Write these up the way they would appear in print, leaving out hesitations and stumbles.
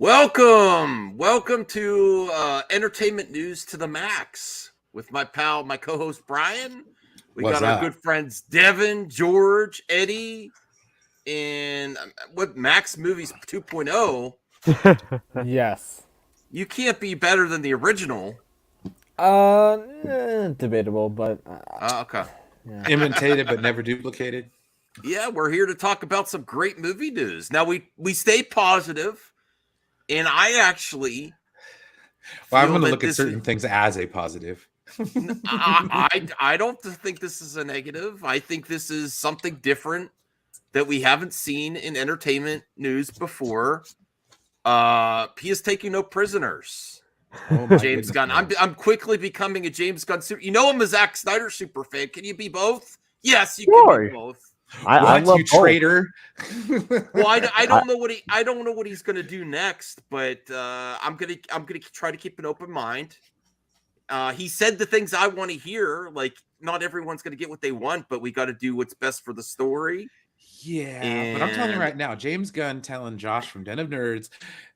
Welcome to Entertainment News to the Max with my co-host Brian. We What's got our up? good friends Devin, George, Eddie, and what Max Movies 2.0. Yes. You can't be better than the original. Debatable, but Okay. Imitated but never duplicated. Yeah, we're here to talk about some great movie news. Now we stay positive, and I actually Well, I'm feel going to that look at this certain things as a positive. I don't think this is a negative. I think this is something different that we haven't seen in entertainment news before. He is taking no prisoners. Oh my James goodness, Gunn. man. I'm quickly becoming a James Gunn super. You know I'm a Zack Snyder super fan. Can you be both? Yes, you can be both. I What, love you both. traitor? Well, I don't know what he's gonna do next, but I'm gonna try to keep an open mind. He said the things I want to hear. Like, not everyone's gonna get what they want, but we got to do what's best for the story. Yeah, but I'm telling you And- right now, James Gunn telling Josh from Den of Nerds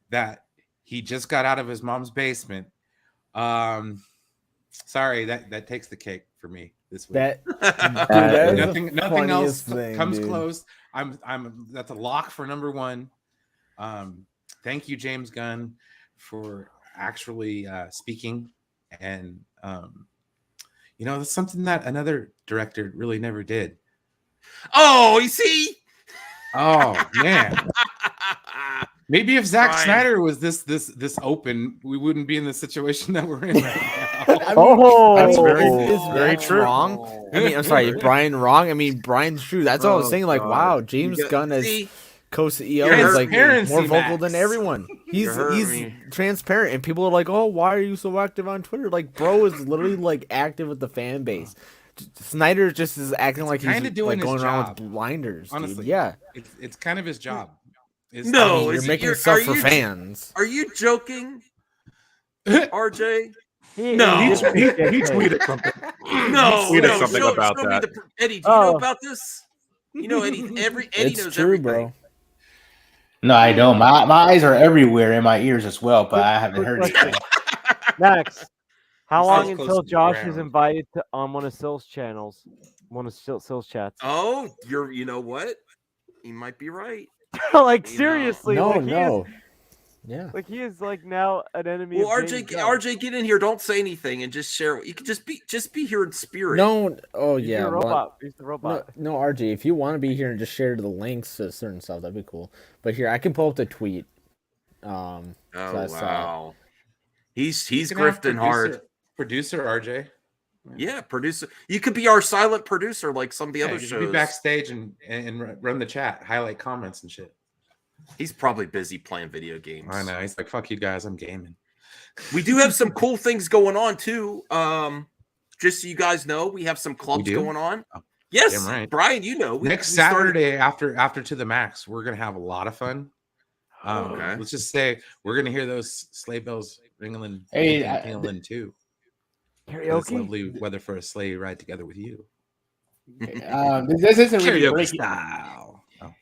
that he just got out of his mom's basement. Sorry, that takes the cake for me this week. That is nothing else thing, comes dude. close. That's a lock for number one. Thank you, James Gunn, for actually speaking, and that's something that another director really never did. Oh, you see? Oh man. Maybe if Zack Brian. Snyder was this open, we wouldn't be in the situation that we're in right now. That's very true. wrong. I mean, I'm sorry, is Brian wrong? I mean, Brian's true. That's all I was saying. Like, God. wow, James Gunn as See? co-CEO You're is like transparency, more vocal Max. than everyone. He's hurting me. transparent, and people are like, "Oh, why are you so active on Twitter?" Like, bro is literally like active with the fan base. Snyder just is acting like he's kinda doing like going his around job. with blinders. Honestly, Dude. Yeah. it's kind of his job. No, You're is it- making you're- stuff are for you- fans. Are you joking, RJ? He tweeted something. No, He tweeted no, something show about me that. Eddie, do you know Oh. about this? You know, Eddie. Eddie It's knows true, everything. bro. No, I don't. My eyes are everywhere in my ears as well, but I haven't Quick heard question. anything. Max, how He long stays close until to the Josh ground. is invited to on one of Sil's channels? One of Sil's chats. Oh, you know what? You might be right. Like You know. seriously, No, like no. Yeah. he is like now an enemy. Well, of James Gunn. RJ, get in here. Don't say anything and just share. You can just be here in spirit. No. Oh He's yeah. the well, robot. He's the No, robot. no, RJ, if you want to be here and just share the links to certain stuff, that'd be cool. But here, I can pull up the tweet. Oh so I saw it. wow, he's You can have grifting hard. Producer RJ. Yeah, producer. You could be our silent producer, like some of the Yeah, other you should shows. be backstage and run the chat, highlight comments and shit. He's probably busy playing video games. I know. He's like, fuck you guys, I'm gaming. We do have some cool things going on too. Just so you guys know, we have some clubs do? going on. Oh, Yes, damn right. Brian, you know. Next we started- Saturday after To the Max, we're gonna have a lot of fun. Okay. Let's just say we're gonna hear those sleigh bells ringling Hey, and pealing too. It's Karaoke. lovely weather for a sleigh ride together with you. This isn't really Karaoke breaking. style. Oh.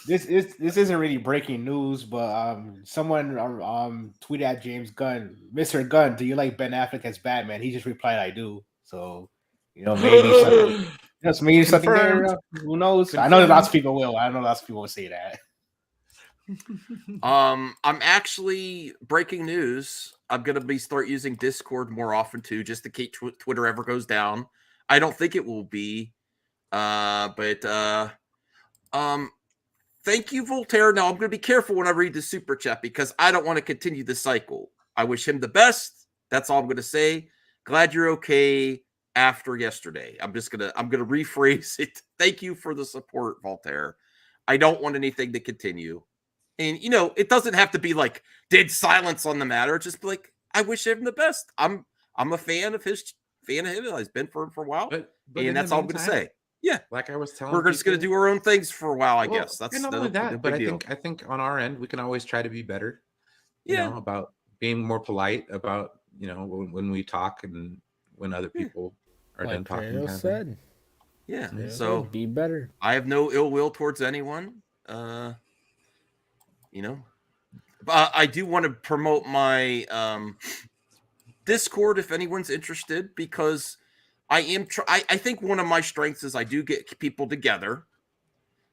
This isn't really breaking news, but someone tweeted at James Gunn, Mr. Gunn, do you like Ben Affleck as Batman? He just replied, I do. So maybe something. Maybe something there. Confirmed. Who knows? I know that lots of people will. I know lots of people will say that. I'm actually breaking news. I'm gonna start using Discord more often too, just in case Twitter ever goes down. I don't think it will be, but thank you, Voltaire. Now I'm gonna be careful when I read the super chat because I don't want to continue the cycle. I wish him the best. That's all I'm gonna say. Glad you're okay after yesterday. I'm gonna rephrase it. Thank you for the support, Voltaire. I don't want anything to continue. And it doesn't have to be like dead silence on the matter. Just be like, I wish him the best. I'm a fan of him. I've been for him for a while, But in and the that's all I'm gonna meantime, say. Yeah, like I was telling, we're just gonna people- do our own things for a while. I Well, guess that's and not only that, but I think on our end we can always try to be better. Yeah. About being more polite about when we talk and when other people are done Like talking. Fredo kind of thing. said. Yeah. Yeah, So be better. I have no ill will towards anyone. I do want to promote my Discord if anyone's interested, because I am. I think one of my strengths is I do get people together.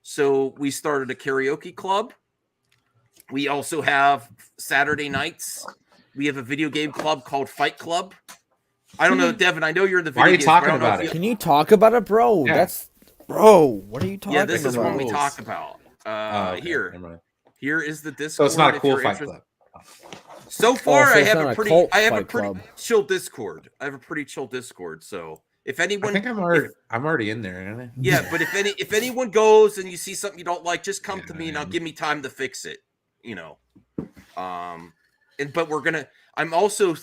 So we started a karaoke club. We also have Saturday nights. We have a video game club called Fight Club. I don't know, Devin. I know you're in the video. Why are you games, but I talking don't know about if it? you- Can you talk about it, bro? Yeah. That's bro. What are you talking Yeah, this is about? what we rules. talk about. Oh, okay, Here. never mind. Here is the Discord. So it's not a if cool you're fight interested. club. So far, so I it's have not a a pretty, cult I have a fight pretty club. chill Discord. I have a pretty chill Discord. So if anyone, I think I'm already in there, aren't I? yeah, but if anyone goes and you see something you don't like, just come Yeah, to me and I I'll am. give me time to fix it. But I'm also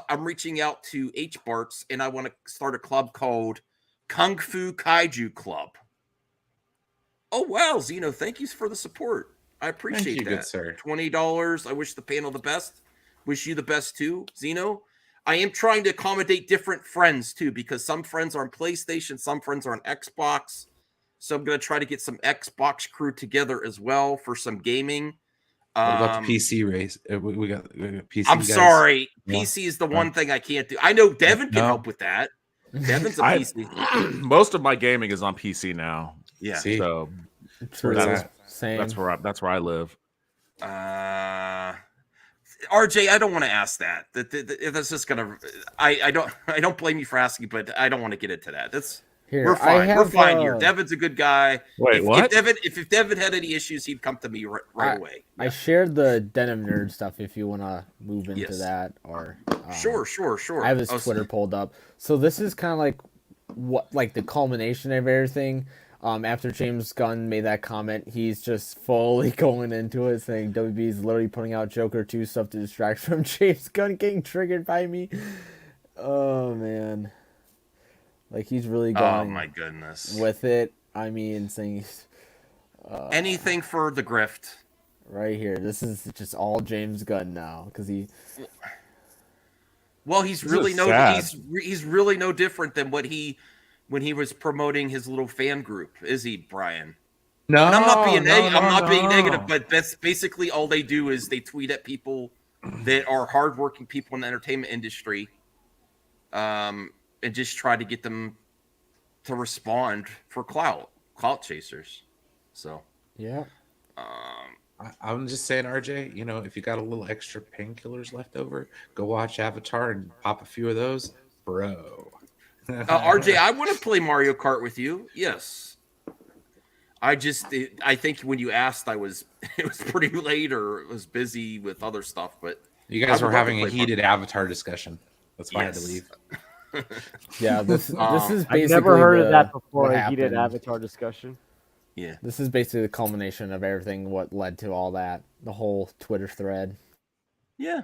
I'm reaching out to HBarts and I want to start a club called Kung Fu Kaiju Club. Oh wow, Zeno, thank you for the support. I appreciate you, that. good sir. $20. I wish the panel the best. Wish you the best too, Zeno. I am trying to accommodate different friends too, because some friends are on PlayStation, some friends are on Xbox. So I'm going to try to get some Xbox crew together as well for some gaming. What about the PC race? We got PC. I'm guys? sorry. No? PC is the one thing I can't do. I know Devin can No. help with that. Devin's a I- PC. Most of my gaming is on PC now, Yeah. See? so True. That's- Same. that's where I live. RJ, I don't want to ask that. That's just gonna. I don't blame you for asking, but I don't want to get into that. Here, We're fine. We're have, fine here. Devin's a good guy. Wait, what? If Devin had any issues, he'd come to me right away. I shared the Denim Nerd stuff if you want to move into Yes. that, or Sure. I have his Oh, Twitter pulled up. So this is kind of like the culmination of everything. After James Gunn made that comment, he's just fully going into it, saying WB is literally putting out Joker 2 stuff to distract from James Gunn getting triggered by me. Oh man, like he's really Oh going my goodness. with it. I mean, saying Anything for the grift. right here, this is just all James Gunn now because he. Well, he's This really is no sad. he's really no different than when he was promoting his little fan group, is he, Brian? No, And I'm not being no, I'm not being no. negative, but that's basically all they do is they tweet at people that are hardworking people in the entertainment industry, and just try to get them to respond for clout chasers. So, Yeah. I'm just saying, RJ, if you got a little extra painkillers left over, go watch Avatar and pop a few of those, bro. RJ, I want to play Mario Kart with you. Yes. I think when you asked, it was pretty late or it was busy with other stuff, but You guys I were would love having to a play heated Avatar discussion. That's why I had to Yes. leave. Yeah, this is basically I've never heard of that before. what A heated happened. Avatar discussion. yeah. This is basically the culmination of everything. What led to all that? The whole Twitter thread. Yeah,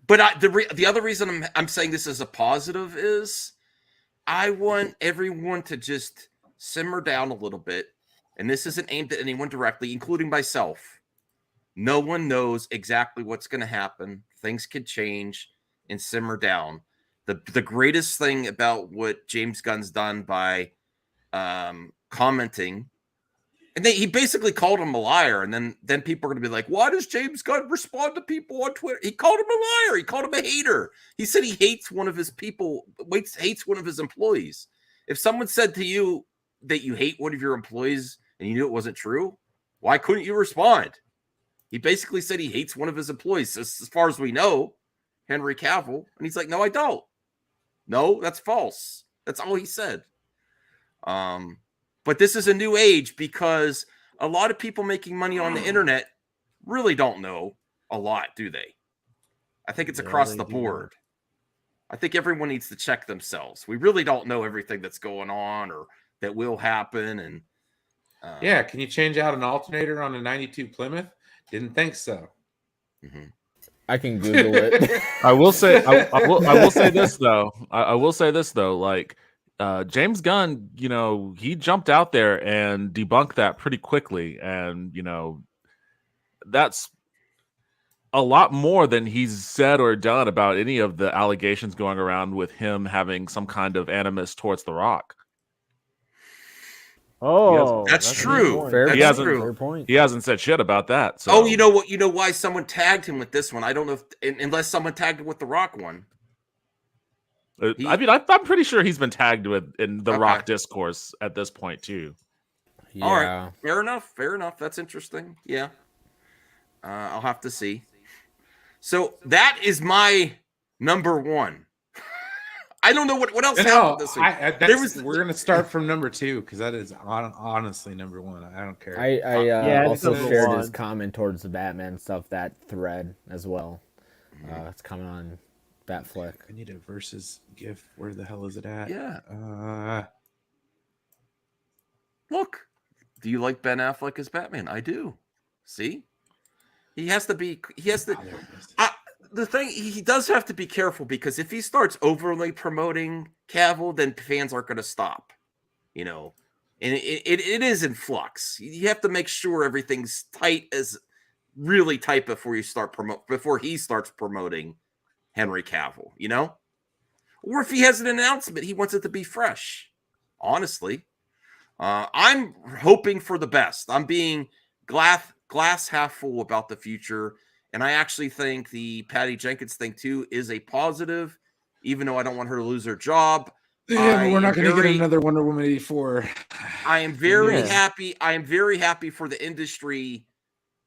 but the other reason I'm saying this as a positive is I want everyone to just simmer down a little bit, and this isn't aimed at anyone directly, including myself. No one knows exactly what's going to happen. Things could change, and simmer down. The greatest thing about what James Gunn's done by commenting. And he basically called him a liar, and then people are going to be like, "Why does James Gunn respond to people on Twitter?" He called him a liar. He called him a hater. He said he hates one of his people, hates one of his employees. If someone said to you that you hate one of your employees and you knew it wasn't true, why couldn't you respond? He basically said he hates one of his employees, as far as we know, Henry Cavill, and he's like, "No, I don't. No, that's false." That's all he said. But this is a new age because a lot of people making money on the internet really don't know a lot, do they? I think it's Yeah, across they the do board. I think everyone needs to check themselves. We really don't know everything that's going on or that will happen. And Yeah, can you change out an alternator on a 92 Plymouth? Didn't think so. mhm. I can Google it. I will say I will say this though. I will say this though. Like James Gunn, he jumped out there and debunked that pretty quickly, and that's a lot more than he's said or done about any of the allegations going around with him having some kind of animus towards The Rock. Oh, That's a good true. point. Fair That's He hasn't- point. true. Fair point. He hasn't said shit about that. So Oh, you know what? You know why someone tagged him with this one? I don't know if unless someone tagged him with the Rock one. I mean, I'm pretty sure he's been tagged with in the Okay. Rock discourse at this point too. Yeah. All right. Fair enough. Fair enough. That's interesting. Yeah. I'll have to see. So that is my number one. I don't know what else No, happened this week. there was- we're gonna start from number 2 because that is honestly number 1. I don't care. I Yeah, it's also number shared one. his comment towards the Batman stuff, that thread as well. It's coming on Batfleck. I need a versus GIF. Where the hell is it at? Yeah. Look, do you like Ben Affleck as Batman? I do. See, he has to be. He has to. Oh, there it is. The thing, he does have to be careful because if he starts overly promoting Cavill, then fans aren't going to stop. You know, and it is in flux. You have to make sure everything's tight, as really tight before you start before he starts promoting Henry Cavill. You know, or if he has an announcement, he wants it to be fresh. Honestly, I'm hoping for the best. I'm being glass half full about the future. And I actually think the Patty Jenkins thing, too, is a positive, even though I don't want her to lose her job. Yeah, but we're I not am going to get very- another Wonder Woman 84. I am very Yeah. happy. I am very happy for the industry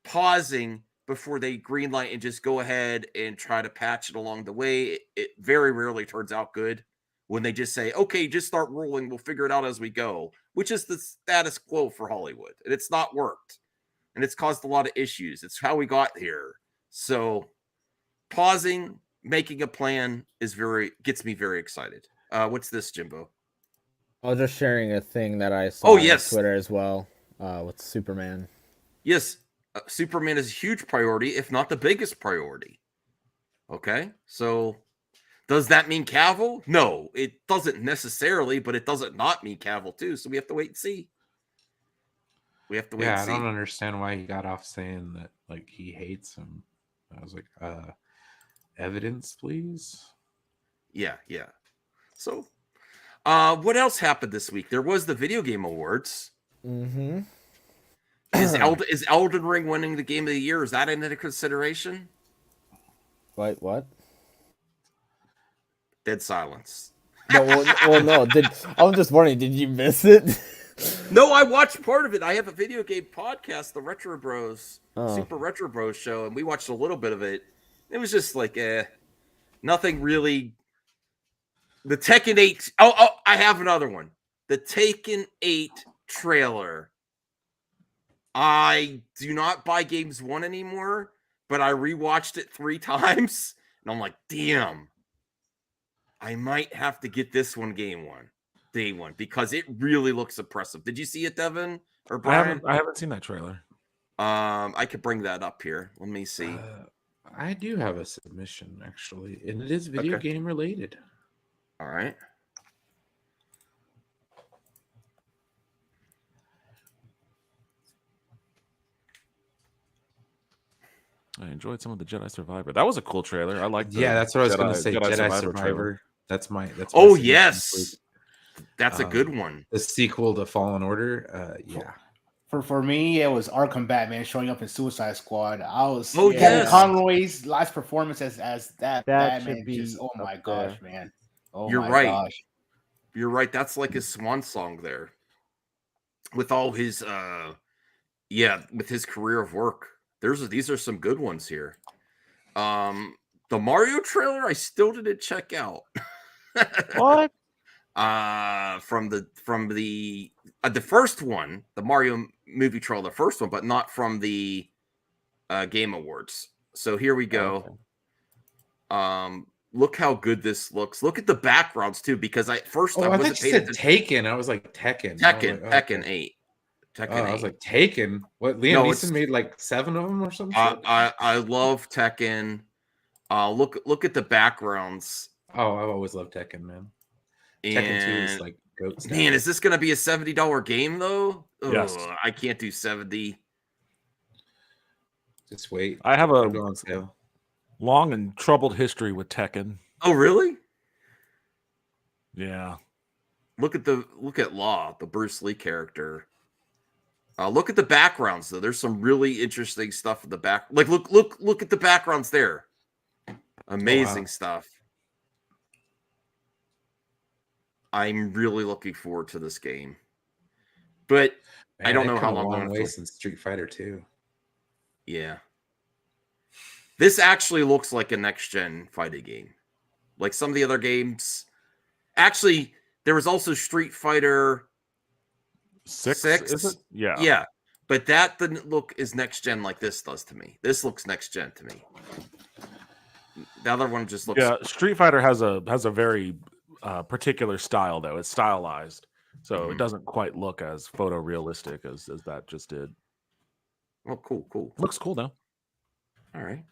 pausing before they greenlight and just go ahead and try to patch it along the way. It very rarely turns out good when they just say, okay, just start rolling. We'll figure it out as we go, which is the status quo for Hollywood. And it's not worked. And it's caused a lot of issues. It's how we got here. So pausing, making a plan gets me very excited. What's this, Jimbo? I was just sharing a thing that I saw Oh, on yes. Twitter as well with Superman. Yes, Superman is a huge priority, if not the biggest priority. Okay, so does that mean Cavill? No, it doesn't necessarily, but it doesn't not mean Cavill too. So we have to wait and see. We have to wait Yeah, and I see. don't understand why he got off saying that like he hates him. I was like, evidence, please. Yeah. So, what else happened this week? There was the Video Game Awards. Mm-hmm. Is Elden Ring winning the Game of the Year? Is that into consideration? Wait, what? Dead silence. No, no. I was just wondering, did you miss it? No, I watched part of it. I have a video game podcast, the Retro Bros, Oh. Super Retro Bros show, and we watched a little bit of it. It was just like, nothing really. The Tekken 8. Oh, I have another one. The Tekken 8 trailer. I do not buy Games One anymore, but I rewatched it 3 times, and I'm like, damn. I might have to get this one day one, because it really looks impressive. Did you see it, Devin or Brian? I haven't seen that trailer. I could bring that up here. Let me see. I do have a submission actually, and it is video Okay. game related. All right. I enjoyed some of the Jedi Survivor. That was a cool trailer. I like. Yeah, that's what I was going to say. Jedi Survivor. trailer. That's my. That's. Oh my submission yes, for that's a good one. the sequel to Fallen Order. Yeah. For me, it was Arkham Batman showing up in Suicide Squad. Oh, Kevin yes. Conroy's last performance as that That Batman. should be Just, oh my up gosh, there. man. Oh You're my right. gosh. You're right. That's like his swan song there, with all his with his career of work. These are some good ones here. The Mario trailer I still didn't check out. What? From the first one, the Mario movie trailer, the first one, but not from the Game Awards. So here we go. Okay. Look how good this looks. Look at the backgrounds too, because I Oh, I wasn't thought you paying said attention. Taken. I was like Tekken. I was Tekken, like, Tekken okay. 8. Tekken Oh, 8. I was like Taken. What? Liam No, Neeson it's- made like 7 of them or something. I love Tekken. Look at the backgrounds. Oh, I've always loved Tekken, man. Tekken 2 is And like goat stuff. man, is this gonna be a $70 game though? Yes. Ugh, I can't do 70. Just wait. I have It'll go a on sale. long and troubled history with Tekken. Oh really? Yeah. look at Law, the Bruce Lee character. Look at the backgrounds though. There's some really interesting stuff in the back. Like look at the backgrounds there. Amazing stuff. I'm really looking forward to this game. But I don't they've know come how a long long I'm way gonna since Street Fighter 2. Yeah. This actually looks like a next gen fighting game. Like some of the other games. Actually, there was also Street Fighter Six, Six? is it? Yeah. Yeah. But that didn't look as next gen like this does to me. This looks next gen to me. The other one just looks Yeah, Street Fighter has a very particular style though. It's stylized, so Mhm. it doesn't quite look as photorealistic as that just did. Oh, cool. Looks cool though. All right.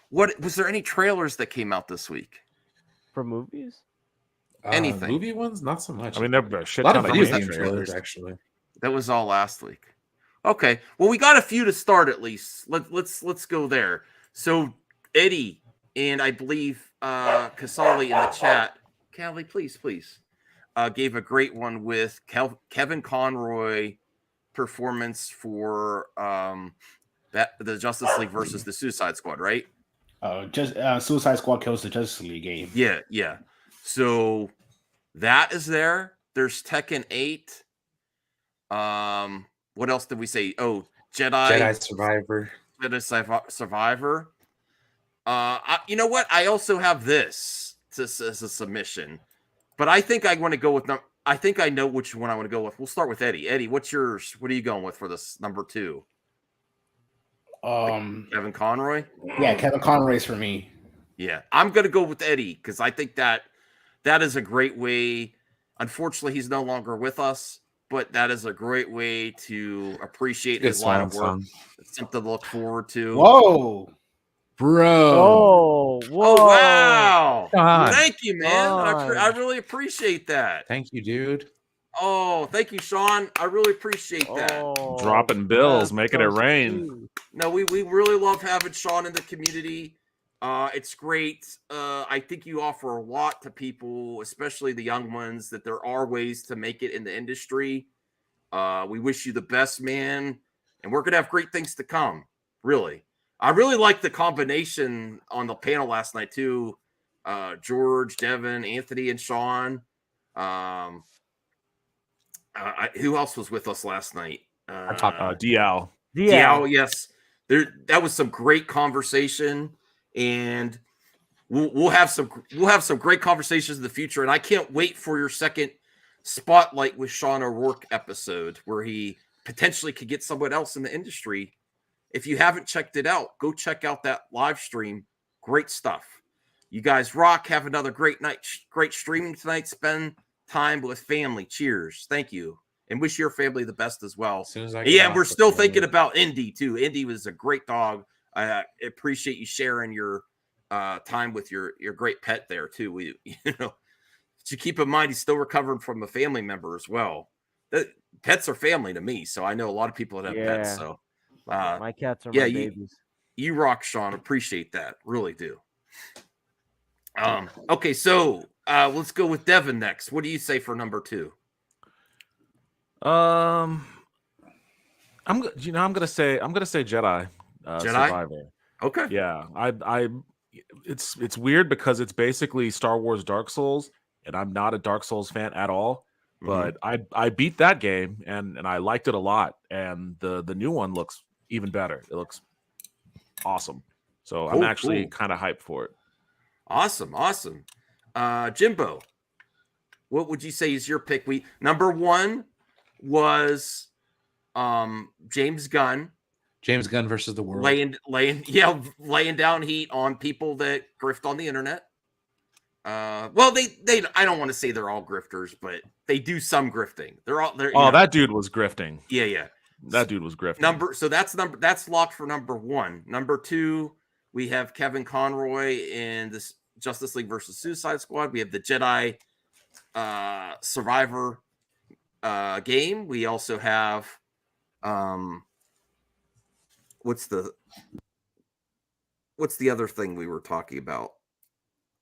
What was there any trailers that came out this week? For movies? Anything. Movie ones, not so much. I mean, there are a a shit lot ton of of video game game trailers. trailers, actually. That was all last week. Okay. Well, we got a few to start at least. Let's go there. So Eddie and I believe Casali in the chat. Callie, please. Gave a great one with Kevin Conroy performance for the Justice League versus the Suicide Squad, right? Just Suicide Squad kills the Justice League game. Yeah. So that is there. There's Tekken 8. What else did we say? Oh, Jedi Survivor. Survivor. You know what? I also have this as a submission, but I think I want to go with. I think I know which one I want to go with. We'll start with Eddie. Eddie, what's yours? What are you going with for this number 2? Kevin Conroy. Yeah, Kevin Conroy's for me. Yeah, I'm gonna go with Eddie because I think that is a great way. Unfortunately, he's no longer with us, but that is a great way to appreciate his line of work. It's something to look forward to. Whoa, Bro. Oh, whoa. Oh wow! God. Thank you, man. I God. really appreciate that. Thank you, dude. Oh, thank you, Sean. I really appreciate that. Oh, Dropping bills, that's making so it rain. sweet. No, we really love having Sean in the community. It's great. I think you offer a lot to people, especially the young ones, that there are ways to make it in the industry. We wish you the best, man. And we're going to have great things to come. Really. I really like the combination on the panel last night, too. George, Devin, Anthony, and Sean. Who else was with us last night? DL. Yeah, yes. That was some great conversation, and we'll have some great conversations in the future. And I can't wait for your second Spotlight with Sean O'Rourke episode, where he potentially could get someone else in the industry. If you haven't checked it out, go check out that live stream. Great stuff. You guys rock. Have another great night. Great streaming tonight. Spend time with family. Cheers. Thank you. And wish your family the best as well. As soon as I Yeah, we're still thinking about Indy too. Indy was a great dog. I appreciate you sharing your time with your great pet there too. But you keep in mind he's still recovering from a family member as well. Pets are family to me, so I know a lot of people that have pets. So my cats are yeah, my babies. you rock, Sean. Appreciate that. Really do. Okay, so let's go with Devin next. What do you say for number 2? I'm gonna say Jedi. Jedi? Survivor. Okay. Yeah, it's weird because it's basically Star Wars Dark Souls, and I'm not a Dark Souls fan at all. But I beat that game and I liked it a lot. And the new one looks even better. It looks awesome. So I'm actually kind of hyped for it. Awesome. Jimbo, what would you say is your pick? Number 1 was James Gunn. James Gunn versus the world. laying down heat on people that grift on the internet. Well, they I don't want to say they're all grifters, but they do some grifting. That dude was grifting. Yeah. That dude was grifting. That's locked for number 1. Number 2, we have Kevin Conroy in this Justice League versus Suicide Squad. We have the Jedi Survivor game. We also have what's the other thing we were talking about?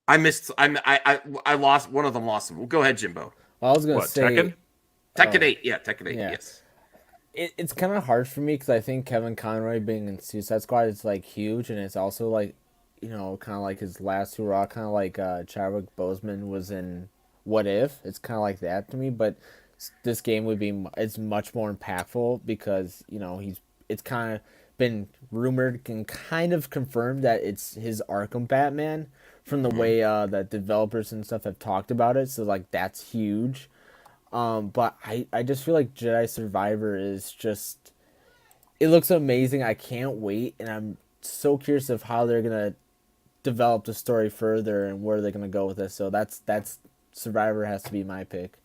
I missed. I lost one of them. Lost them. Well, go ahead, Jimbo. I was gonna What, say Tekken? Tekken Oh. 8. Yeah, Tekken 8. Yeah. Yes. it's kind of hard for me because I think Kevin Conroy being in Suicide Squad is like huge, and it's also like, you know, kind of like his last hurrah, kind of like Chadwick Boseman was in What If. It's kind of like that to me, but this game would be it's much more impactful because, you know, it's kind of been rumored and kind of confirmed that it's his Arkham Batman from the way that developers and stuff have talked about it. So like that's huge. But I just feel like Jedi Survivor is just, it looks amazing. I can't wait, and I'm so curious of how they're gonna develop the story further and where they're gonna go with this. So that's Survivor has to be my pick.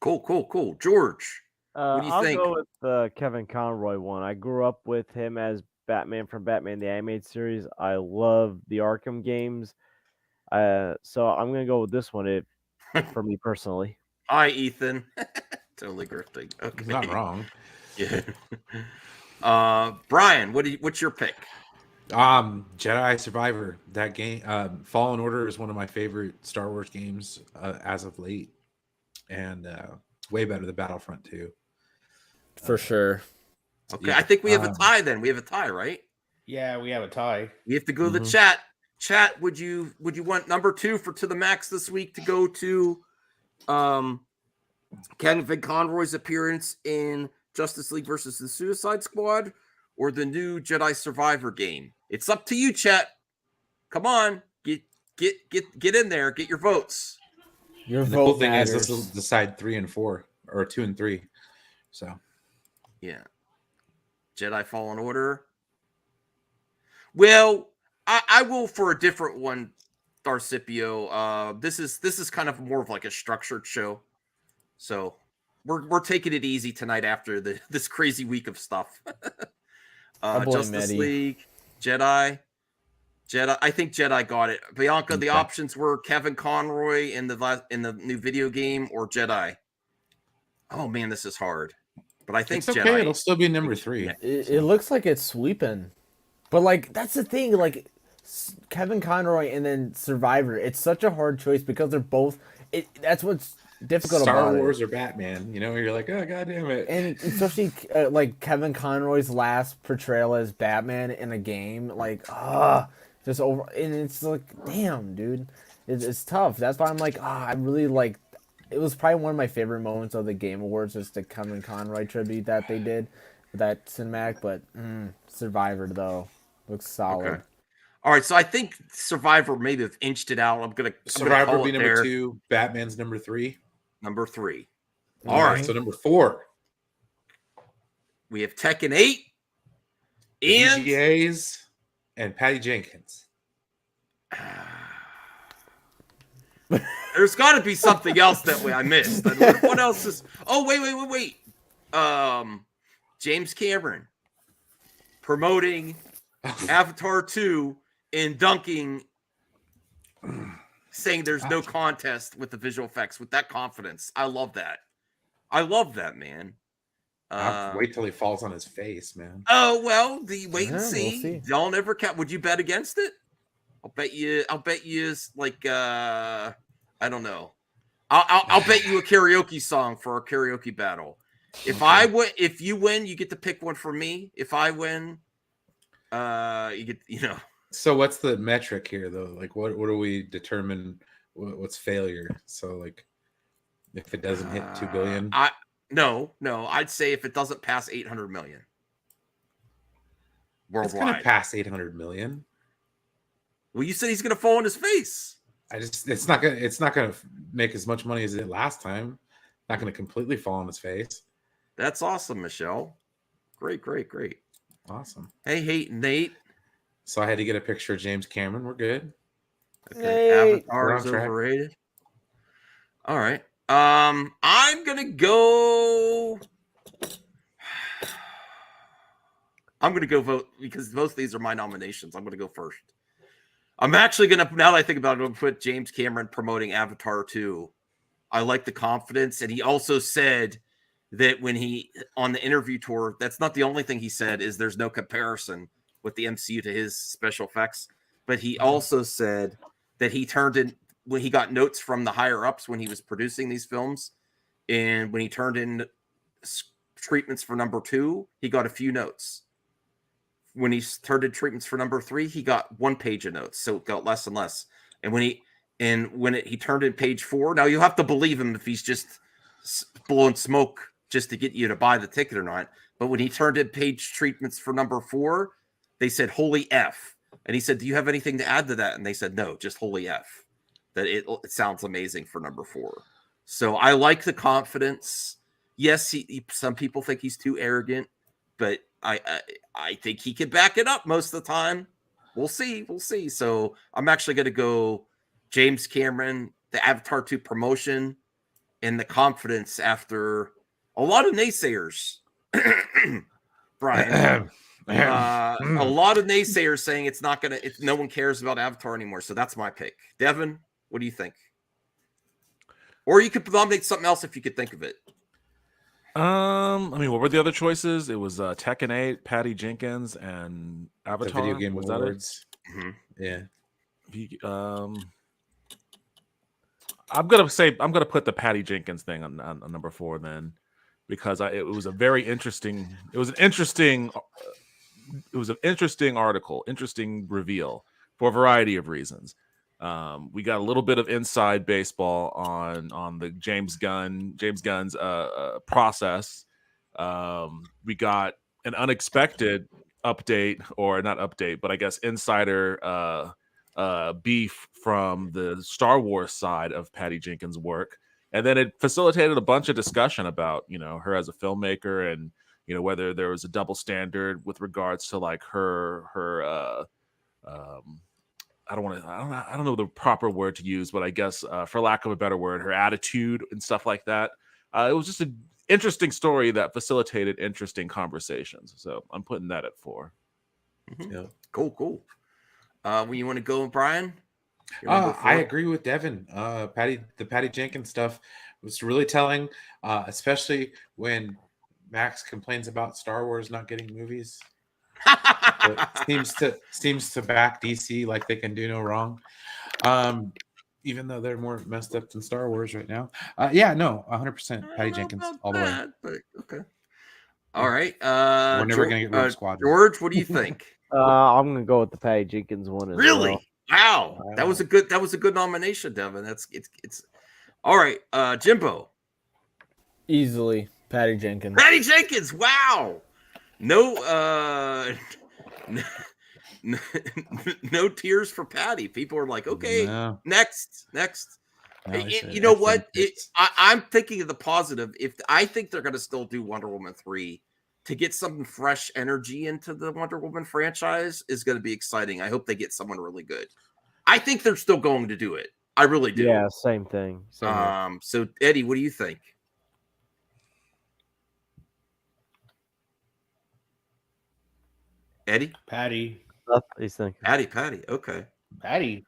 Cool. George, what do you I'll think? go with the Kevin Conroy one. I grew up with him as Batman from Batman the Animated Series. I love the Arkham games. So I'm gonna go with this one. For me personally. Hi, Ethan. Totally grifting. Okay. He's not wrong. Yeah. Brian, what's your pick? Jedi Survivor. That game, Fallen Order, is one of my favorite Star Wars games as of late, and way better than Battlefront 2. For sure. Okay, Yeah, I think we have a tie then. We have a tie, right? Yeah, we have a tie. We have to go to the Mhm. chat. Chat, would you want number 2 for To the Max this week to go to Kevin Conroy's appearance in Justice League versus the Suicide Squad, or the new Jedi Survivor game? It's up to you, chat. Come on, get in there, get your votes. Your And the cool vote thing is, matters. this will decide 3 and 4, or 2 and 3. So Yeah, Jedi Fallen Order. Well, I will for a different one, Darcipio. This is kind of more of like a structured show, so we're taking it easy tonight after this crazy week of stuff. I blame Justice Eddie. League, Jedi. I think Jedi got it. Bianca, the Okay. options were Kevin Conroy in the new video game, or Jedi. Oh man, this is hard. But I think it's okay. Jedi. It'll still be number 3. Yeah. It looks like it's sweeping, but like that's the thing. Like Kevin Conroy and then Survivor, it's such a hard choice because they're both. That's what's difficult Star about Wars it. or Batman. You know, you're like, oh god damn it. And especially like Kevin Conroy's last portrayal as Batman in a game, like just over, and it's like, damn, dude, it's tough. That's why I'm like, I really like. It was probably one of my favorite moments of the Game Awards, just the Kevin Conroy tribute that they did with that cinematic. But Survivor though looks solid. Okay. All right, so I think Survivor maybe have inched it out. I'm gonna Survivor call be it number there. 2. Batman's number 3. Number 3. Mhm. All right, So number 4. we have Tekken 8 The and VGAs and Patty Jenkins. there's got to be something else that I missed. What else is? Oh, wait. James Cameron promoting Avatar 2 and dunking, saying there's no contest with the visual effects with that confidence. I love that. Man. Wait till he falls on his face, man. Oh well, wait and Yeah, we'll see. see. Y'all never count. Would you bet against it? I'll bet you is like I don't know. I'll bet you a karaoke song for our karaoke battle. If you win, you get to pick one for me. If I win, you get So what's the metric here, though? Like, what do we determine? What's failure? So, like, if it doesn't hit 2 billion, No. I'd say if it doesn't pass 800 million it's worldwide. gonna pass 800 million. Well, you said he's gonna fall on his face. It's not gonna make as much money as it did last time. Not gonna completely fall on his face. That's awesome, Michelle. Great. Awesome. Hey, Nate. So I had to get a picture of James Cameron. We're good. Okay. Hey. Avatar We're is on track. overrated. All right. I'm gonna go. I'm gonna go vote because most of these are my nominations. I'm gonna go first. I'm actually gonna, now that I think about it, I'm gonna put James Cameron promoting Avatar 2. I like the confidence, and he also said that when he on the interview tour, that's not the only thing he said is there's no comparison with the MCU to his special effects, but he also said that he turned in when he got notes from the higher ups when he was producing these films, and when he turned in treatments for number 2, he got a few notes. When he started treatments for number 3, he got 1 page of notes, so it got less and less. And when he turned in page 4, now you'll have to believe him if he's just blowing smoke just to get you to buy the ticket or not. But when he turned in page treatments for number 4, they said "Holy F," and he said, "Do you have anything to add to that?" And they said, "No, just Holy F." That it sounds amazing for number 4. So I like the confidence. Yes, some people think he's too arrogant, but I think he can back it up most of the time. We'll see. So I'm actually going to go James Cameron, the Avatar 2 promotion, and the confidence after a lot of naysayers. Brian, a lot of naysayers saying it's not going to. No one cares about Avatar anymore. So that's my pick. Devin, what do you think? Or you could nominate something else if you could think of it. I mean, what were the other choices? It was Tekken 8, Patty Jenkins, and The Avatar. video game was that it? awards. Mm-hmm. Yeah. I'm gonna put the Patty Jenkins thing on number 4 then, because it was an interesting article, interesting reveal for a variety of reasons. We got a little bit of inside baseball on the James Gunn's process. We got an unexpected update, or not update, but I guess insider beef from the Star Wars side of Patty Jenkins' work, and then it facilitated a bunch of discussion about her as a filmmaker, and whether there was a double standard with regards to like her I don't know the proper word to use, but I guess for lack of a better word, her attitude and stuff like that. It was just an interesting story that facilitated interesting conversations. So I'm putting that at 4. Mm-hmm. Yeah. Cool. When you want to go, Brian? Your number 4? I agree with Devin. The Patty Jenkins stuff was really telling, especially when Max complains about Star Wars not getting movies. It seems to back DC like they can do no wrong, even though they're more messed up than Star Wars right now. 100% Patty Jenkins all the way. But okay. All right. We're never gonna get Rogue Squadron. George, what do you think? I'm gonna go with the Patty Jenkins one as Really? well. Wow. That was a good nomination, Devin. It's all right. Jimbo. Easily Patty Jenkins. Patty Jenkins. Wow. No no tears for Patty. People are like, okay, No. next. No, You know what? I'm thinking of the positive. I think they're going to still do Wonder Woman 3 to get some fresh energy into the Wonder Woman franchise is going to be exciting. I hope they get someone really good. I think they're still going to do it. I really do. Yeah, same thing. Same here. So Eddie, what do you think? Eddie? Patty. He's thinking. Patty. Okay. Patty.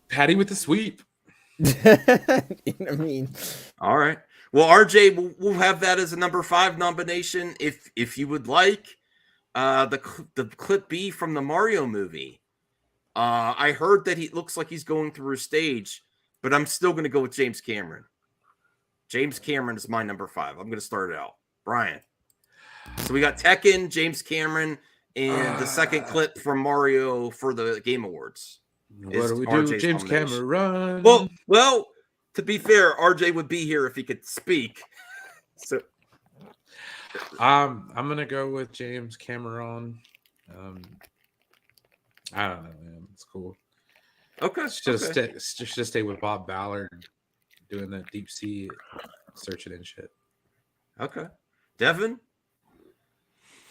Patty with the sweep. You know what I mean? All right. Well, RJ, we'll have that as a number 5 nomination if you would like. The clip B from the Mario movie. I heard that he looks like he's going through a stage, but I'm still going to go with James Cameron. James Cameron is my number 5. I'm going to start it out. Brian. So we got Tekken, James Cameron, and the second clip from Mario for the Game Awards. What do we do, RJ's James nomination. Cameron? Well, to be fair, RJ would be here if he could speak. So I'm gonna go with James Cameron. I don't know, man. It's cool. okay. Just stay with Bob Ballard doing that deep sea searching and shit. Okay. Devin?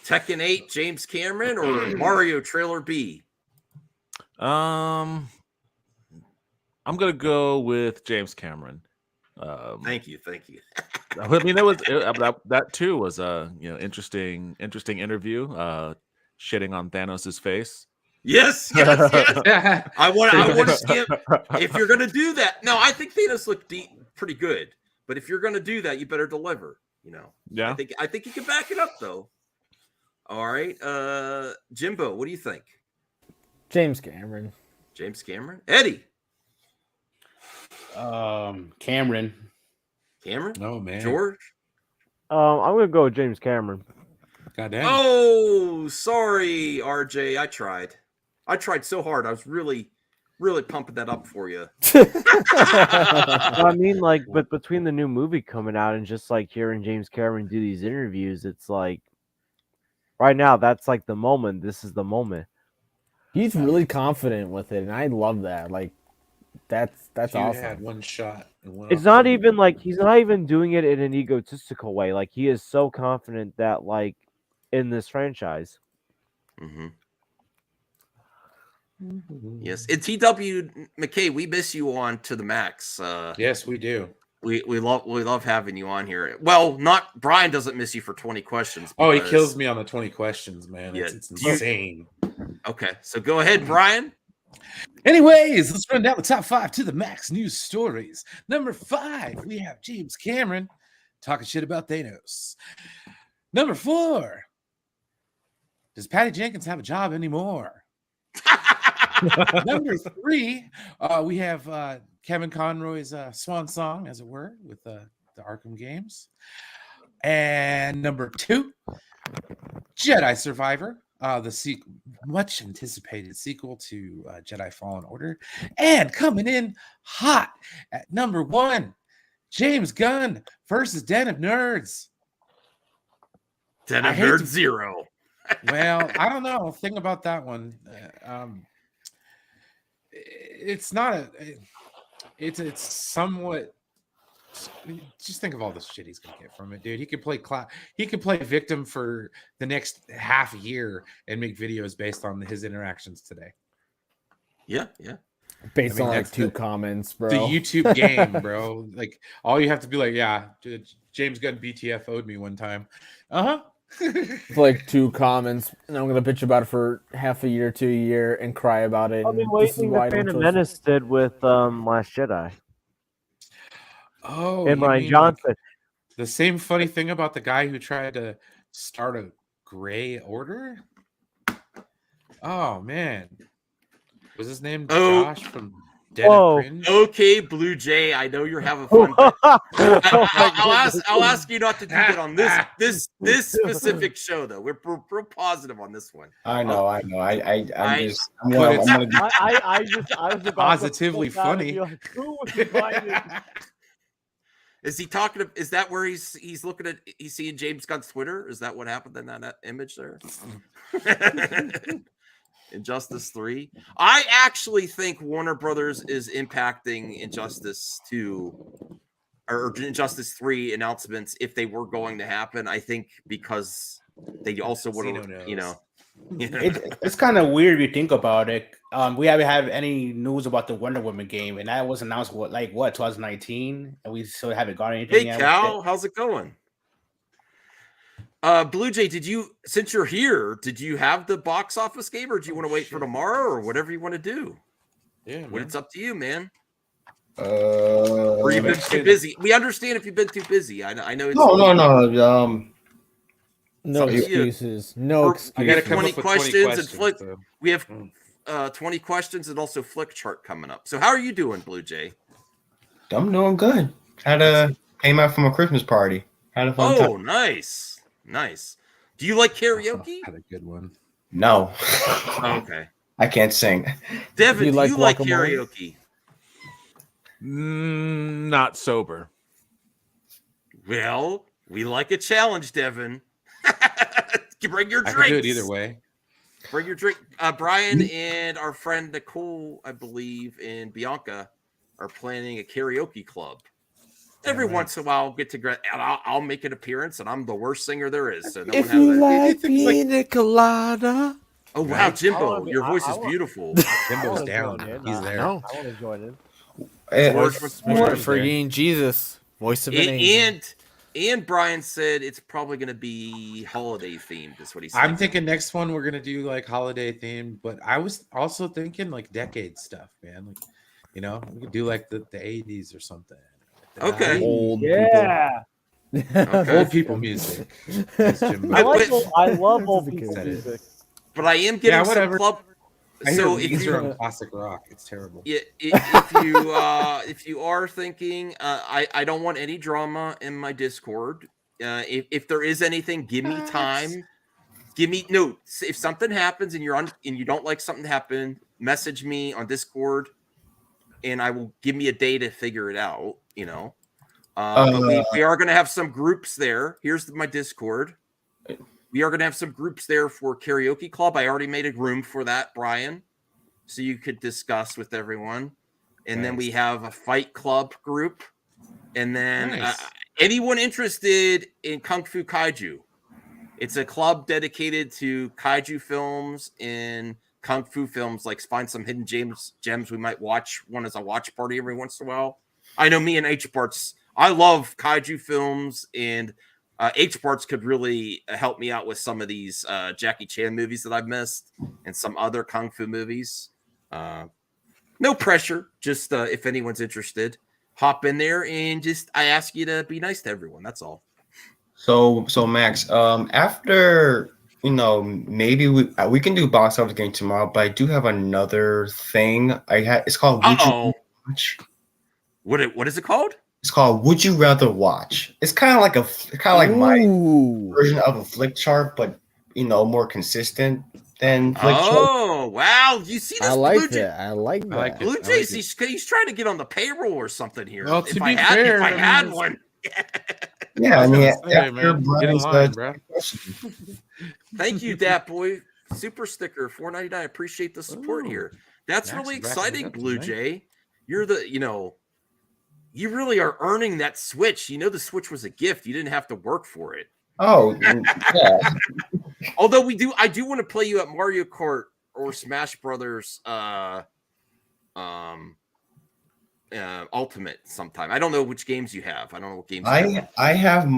Tekken 8, James Cameron, or Mario Trailer B? I'm gonna go with James Cameron. Thank you. I mean, that too was a interesting interview. Shitting on Thanos' face. Yes. I want to skip. If you're gonna do that, no, I think Thanos looked pretty good. But if you're gonna do that, you better deliver. Yeah. I think you can back it up though. All right, Jimbo, what do you think? James Cameron. James Cameron. Eddie. Cameron. Cameron. Oh man, George. I'm gonna go with James Cameron. goddamn. Oh, sorry, RJ. I tried so hard. I was really pumping that up for you. I mean, like, but between the new movie coming out and just like hearing James Cameron do these interviews, it's like right now that's like the moment. This is the moment. He's really confident with it, and I love that. Like, that's You awesome. had one shot. And one It's not even like he's not even doing it in an egotistical way. Like he is so confident that like in this franchise. Mm-hmm. Mhm. Yes, and TW McKay, we miss you on To the Max. Yes, we do. We love having you on here. Well, not Brian doesn't miss you for 20 questions. Oh, he because- kills me on the 20 questions, man. Yeah, It's do you- insane. Okay, so go ahead, Brian. Anyways, let's run down the top 5 To the Max news stories. Number 5, we have James Cameron talking shit about Thanos. Number 4, does Patty Jenkins have a job anymore? Number 3, we have Kevin Conroy's swan song, as it were, with the Arkham games. And number 2, Jedi Survivor, the much anticipated sequel to Jedi Fallen Order. And coming in hot at number 1, James Gunn versus Den of Nerds. Den I of hate Nerd to- Zero. Well, I don't know. Thing about that one, it's not a. It's somewhat. Just think of all the shit he's gonna get from it, dude. He could play He could play victim for the next half year and make videos based on his interactions today. Yeah. Based I mean, on like that's 2 the- comments, bro. The YouTube game, bro. Like all you have to be like, yeah, dude, James Gunn BTF owed me one time. Like 2 comments, and I'm gonna bitch about it for half a year to a year and cry about it. I mean, and what do you this is think why I the don't Phantom trust- Menace did with Last Jedi Oh, and you Ryan mean, Johnson? like, the same funny thing about the guy who tried to start a gray order. Oh man, was his name Oh. Josh from Dead Whoa. of Cringe? Okay, Blue Jay. I know you're having fun. But I'll ask you not to do that on this specific show, though. We're positive on this one. I know. I'm But gonna be I was about Positively to flip out and funny. be like, who was invited? Is he talking? Is that where he's looking at? He's seeing James Gunn's Twitter. Is that what happened in that image there? Injustice 3. I actually think Warner Brothers is impacting Injustice 2 or Injustice 3 announcements if they were going to happen. I think because they also would Zeno have, knows. you know. It's kind of weird if you think about it. We haven't had any news about the Wonder Woman game, and that was announced 2019, and we still haven't got anything Hey yet. Cal, how's it going? Blue Jay, since you're here, did you have the box office game, or do you want to wait for tomorrow, or whatever you want to do? Yeah, But man. it's up to you, man. Or you've been too busy. We understand if you've been too busy. I know. It's no. No up to you. excuses. No Or- excuses. I gotta come 20 up with questions 20 and questions. flip- so. We have Mm. 20 questions and also Flick Chart coming up. So how are you doing, Blue Jay? I'm doing good. Came out from a Christmas party. Had a fun Oh, time. nice. Do you like karaoke? Had a good one. No, Okay. I can't sing. Devin, you do like you like guacamole? karaoke? Not sober. Well, we like a challenge, Devin. Bring your I drinks. could do it either way. Bring your drink. Brian and our friend Nicole, I believe, and Bianca are planning a karaoke club. Every Alright. once in a while, I'll get to and I'll make an appearance, and I'm the worst singer there is. So no If one you has like things like- pina colada. Oh wow, Right. Jimbo, I your voice is want- beautiful. Jimbo's wanna down. join in. He's there. No. I want to join in. George was- For forgetting Jesus, voice of an angel. And Brian said it's probably going to be holiday themed. Is what he said. I'm thinking next one we're gonna do like holiday themed, but I was also thinking like decade stuff, man. Like, you know, we could do like the 80s or something. Okay. Old Yeah, Okay. Old people music. As Jimbo I But- like. but- I love old This is people good. music. But I am getting some whatever. club. I hear So if Weezer you on classic rock. It's terrible. if you are thinking, I don't want any drama in my Discord. If there is anything, give me time. Give me no. If something happens and you're on and you don't like something to happen, message me on Discord, and I will give me a day to figure it out. But we are going to have some groups there. Here's my Discord. We are going to have some groups there for karaoke club. I already made a room for that, Brian, so you could discuss with everyone. And then we have a fight club group. And then Nice. anyone interested in Kung Fu Kaiju, it's a club dedicated to kaiju films and Kung Fu films. Like find some hidden gems we might watch one as a watch party every once in a while. I know me and H Parts, I love kaiju films, and H Parts could really help me out with some of these Jackie Chan movies that I've missed and some other Kung Fu movies. No pressure, just if anyone's interested, hop in there and just I ask you to be nice to everyone. That's all. So Max, after maybe we can do box office game tomorrow, but I do have another thing. It's called Would You Watch? What is it called? It's called Would You Rather Watch. It's kind of like my version of a flick chart, but more consistent than flick chart. Oh wow! You see this? I like that. I like I like that. it. Blue Jays, he's trying to get on the payroll or something here. Well, if to I be had, fair, if I I mean, had it's- one. Yeah, I was and gonna yeah, say, man, get in line, bro. Thank you, Dat Boy. Super sticker, $4.99. I appreciate the support Ooh. here. That's Max really is racking it exciting, up Blue tonight. Jay. You're you really are earning that Switch. The Switch was a gift. You didn't have to work for it. Oh, yeah. Although I do want to play you at Mario Kart or Smash Brothers Ultimate sometime. I don't know which games you have. I don't know what games you have. I have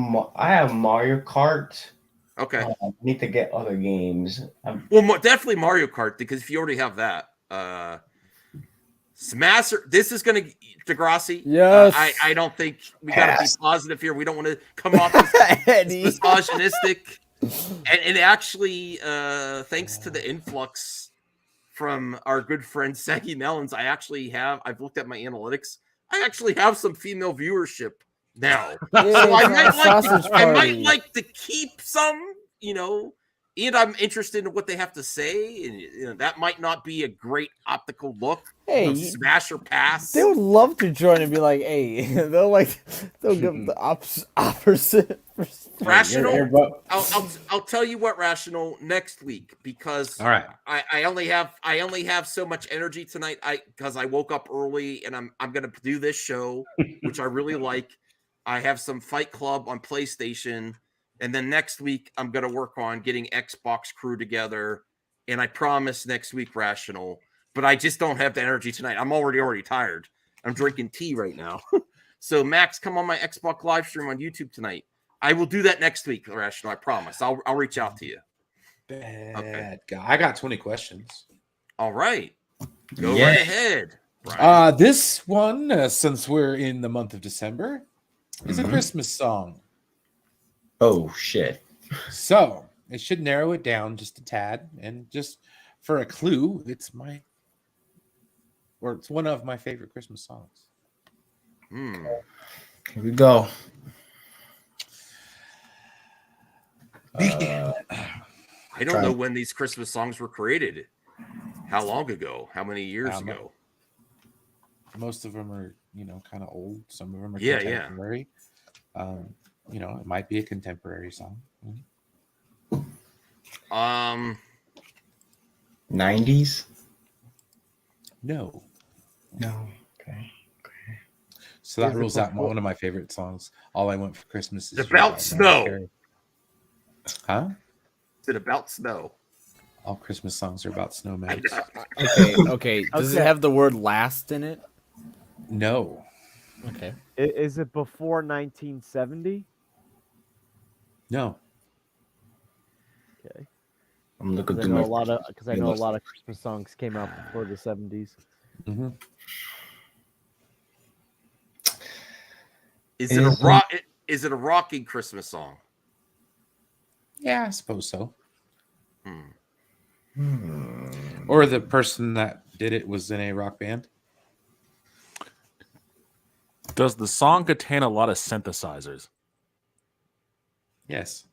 Mario Kart. Okay. I need to get other games. Well, definitely Mario Kart, because if you already have that, Smash. This is going to Degrassi. Yes. I don't think we got to be Yes. positive here. We don't want to come off as Eddie. misogynistic. And actually, thanks to the influx from our good friend Saggy Melons, I've looked at my analytics. I actually have some female viewership now. Yeah, So I it's might not a sausage I might party. like to keep some, and I'm interested in what they have to say. And that might not be a great optical look. Hey, Smash or pass. they would love to join and be like, hey, they'll give the opposite. Rational. I'll tell you what, Rational, next week, because All right. I only have so much energy tonight. Because I woke up early and I'm gonna do this show, which I really like. I have some Fight Club on PlayStation, and then next week I'm gonna work on getting Xbox Crew together. And I promise next week, Rational, but I just don't have the energy tonight. I'm already tired. I'm drinking tea right now. So Max, come on my Xbox live stream on YouTube tonight. I will do that next week, Rational. I promise. I'll reach out to you. Bad guy. I got 20 questions. All right. Go Yeah. right ahead. Brian. This one, since we're in the month of December, is a Mhm. Christmas song. Oh shit. So it should narrow it down just a tad. And just for a clue, it's one of my favorite Christmas songs. Here we go. I don't know when these Christmas songs were created. How long ago? How many years ago? Most of them are, kind of old. Some of them are Yeah. contemporary. It might be a contemporary song. 90s? No. No. Okay. So that Is it rules out before- one of my favorite songs. All I Want for Christmas is It's You About by Snow. Mariah Carey. Huh? Is it about snow? All Christmas songs are about snowmen. Okay. Does it Okay. have the word last in it? No. Okay. Is it before 1970? No. Okay. I'm looking Because I through know my a lot of Christmas songs came out before the 70s. Mm-hmm. Is it a rock? Is it a rocking Christmas song? Yeah, I suppose so. Or the person that did it was in a rock band. Does the song contain a lot of synthesizers? Yes,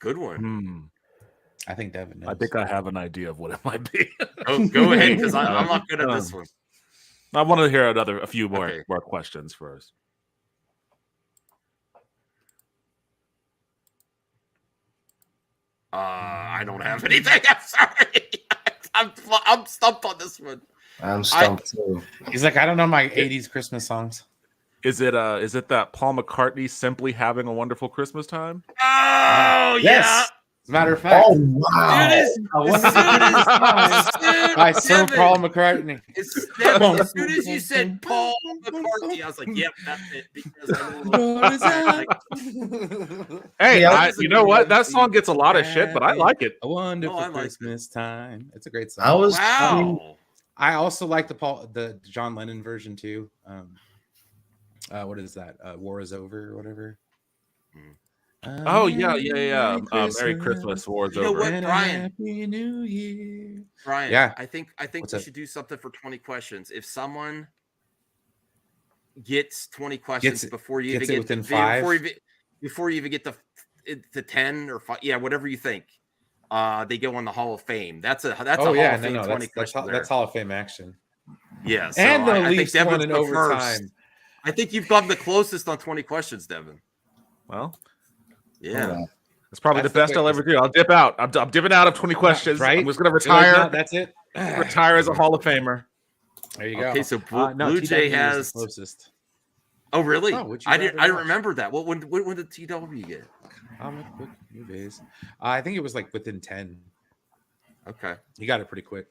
Good one. Hmm. I think Devin knows. I think I have an idea of what it might be. Go ahead, because I'm not good at this one. I want to hear a few more Okay. questions first. I don't have anything. I'm sorry. I'm stumped on this one. I'm stumped too. He's like, I don't know my 80s Christmas songs. Is it that Paul McCartney simply having a wonderful Christmas time? Oh Yes. As a matter of fact, Oh wow! by Sir Paul McCartney. As soon as you said Paul McCartney, I was like, "Yep, that's it." Because I know, Hey, Yeah, you know what? That song gets a lot of shit, but I like it. A wonderful I like it. Christmas time. It's a great song. I was wow. I also like the John Lennon version too. What is that? War is over or whatever. Oh yeah. Merry Christmas, War's You know over. what, and a Brian? Happy New Year. Brian, Yeah. I think What's we up? should do something for 20 questions. If someone gets 20 questions it- before you gets even it get within before you even get to 10 or 5, yeah, whatever you think, they go on the Hall of Fame. That's a Hall of Fame 20 questions. That's Hall of Fame action. Yeah, so And the I think Leafs won Devin's in the first. overtime. I think you've gone the closest on 20 questions, Devin. Well, Yeah. it's probably That's the the best I'll ever do. I'll dip out. I'm dipping out of 20 questions. Right? I'm just gonna You're like, retire. "No, that's it. Retire as a Hall of Famer. There you go. Okay, so No, Blue Jay TW was the has. closest. Oh, really? Oh, would you I didn't rather watch? remember that. When did TW get? Comic book movies. I think it was like within 10. Okay. You got it pretty quick.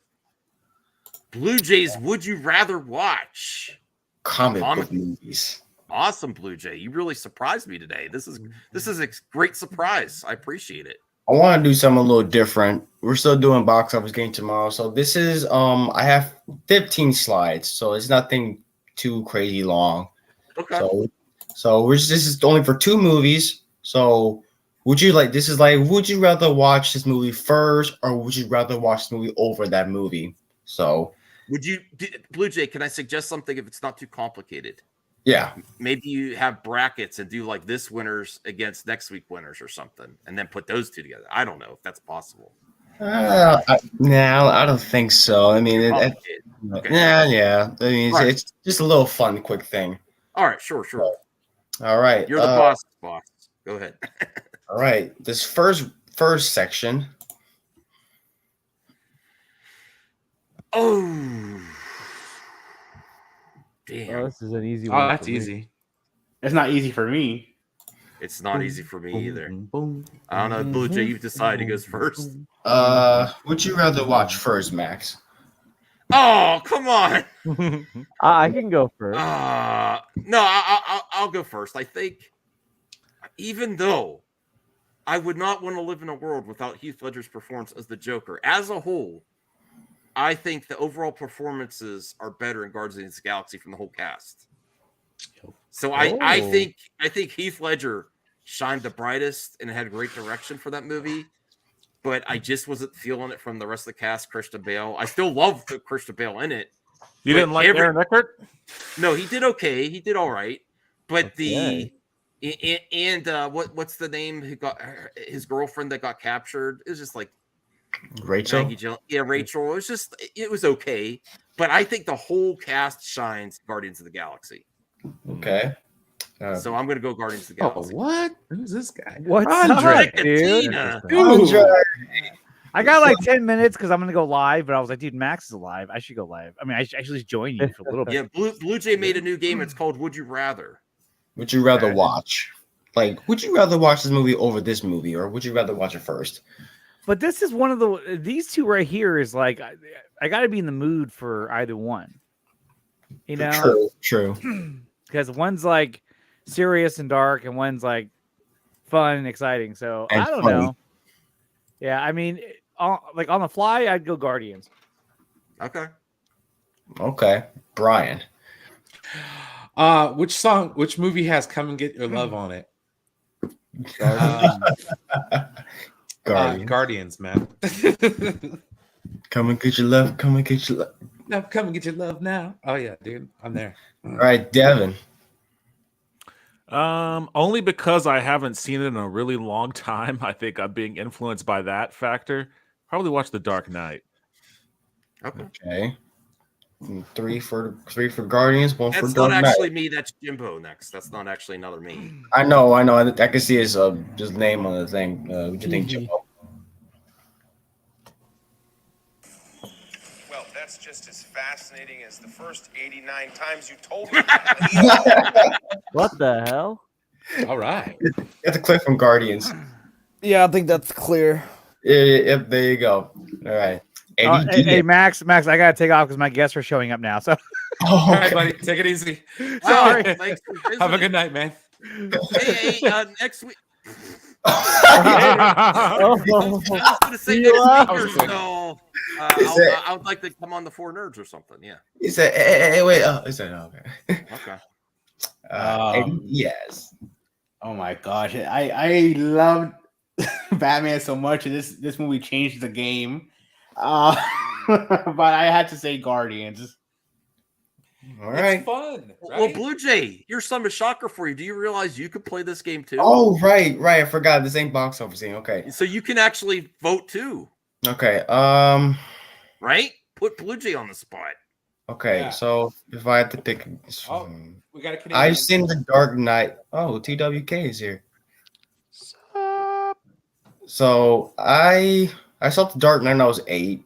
Blue Jays, would you rather watch? comic Comic- book movies. Awesome, Blue Jay. You really surprised me today. This is a great surprise. I appreciate it. I want to do something a little different. We're still doing box office game tomorrow, so this is I have 15 slides, so it's nothing too crazy long. Okay. So this is only for 2 movies. So would you rather watch this movie first, or would you rather watch this movie over that movie? So Blue Jay, can I suggest something if it's not too complicated? yeah, Maybe you have brackets and do like this winners against next week winners or something, and then put those two together. I don't know if that's possible. I don't think so. I mean, Complicated. Okay. yeah. I mean, Right. it's just a little fun, quick thing. All right, sure. All right, You're the boss. Go ahead. All right, this first section. Oh, Oh, damn! this is an easy one. Oh, that's for me. easy. It's not easy for me. It's not easy for me either. Boom, boom. I don't know, Blue Jay. You decide who goes first. Would you rather watch first, Max? Oh, come on! I can go first. No, I'll go first. I think, even though I would not want to live in a world without Heath Ledger's performance as the Joker, as a whole, I think the overall performances are better in Guardians of the Galaxy from the whole cast. So I Oh. think Heath Ledger shined the brightest and had great direction for that movie. But I just wasn't feeling it from the rest of the cast. Christian Bale. I still love the Christian Bale in it. You But didn't like every- Aaron Eckhart? No, he did okay. He did all right. But Okay. what's the name who got his girlfriend that got captured? It was just like Rachel? Maggie Jill. Yeah, Rachel. It was okay. But I think the whole cast shines Guardians of the Galaxy. Okay. So I'm gonna go Guardians of the Oh, Galaxy. what? Who's this guy? What's Andre. up, dude? Tina. Interesting. Andre. I got like 10 minutes because I'm gonna go live, but I was like, dude, Max is alive. I should go live. I mean, I should actually join you for a little bit. Yeah, Blue Jay made a new game. It's called Would You Rather. Would you rather Okay. watch? Like, would you rather watch this movie over this movie, or would you rather watch it first? But this is one of these two right here is like I got to be in the mood for either one. You know, True. because one's like serious and dark, and one's like fun and exciting. So And I don't funny. know. Yeah, I mean, like on the fly, I'd go Guardians. Okay. Okay, Brian. Which movie has "Come and Get Your Love" on it? Guardian. Guardians, man. Come and get your love. Come and get your love. Now come and get your love now. Oh yeah, dude, I'm there. All right, Devin. Only because I haven't seen it in a really long time. I think I'm being influenced by that factor. Probably watch The Dark Knight. Okay. Three for Guardians, one for That's Dark not Knight. actually me. That's Jimbo next. That's not actually another me. I know. I can see his just name on the thing. What do you think, Jimbo? Well, that's just as fascinating as the first 89 times you told me. What the hell? All right. Get the clip from Guardians. Yeah, I think that's clear. Yep, there you go. All right. Eddie Hey, Max, I gotta take off because my guests are showing up now. So All right, buddy. Take it easy. Sorry. Thanks for Have a visiting. good night, man. Hey, next week. Oh, I was gonna say You next are? week or so. Is it- I would like to come on the Four Nerds or something. Yeah. He said, hey, wait. Oh, he said, okay. Okay. Eddie Diaz. Oh my gosh, I loved Batman so much. This movie changed the game. But I had to say Guardians. All right. It's fun. Well, Right? Blue Jay, here's some shocker for you. Do you realize you could play this game too? Oh, right. I forgot the same box office thing. Okay. So you can actually vote too, Okay. right? Put Blue Jay on the spot. Okay. Yeah. So if I had to pick, Oh, we got a Canadian. I've seen The Dark Knight. Oh, TWK is here. So I saw The Dark Knight when I was 8,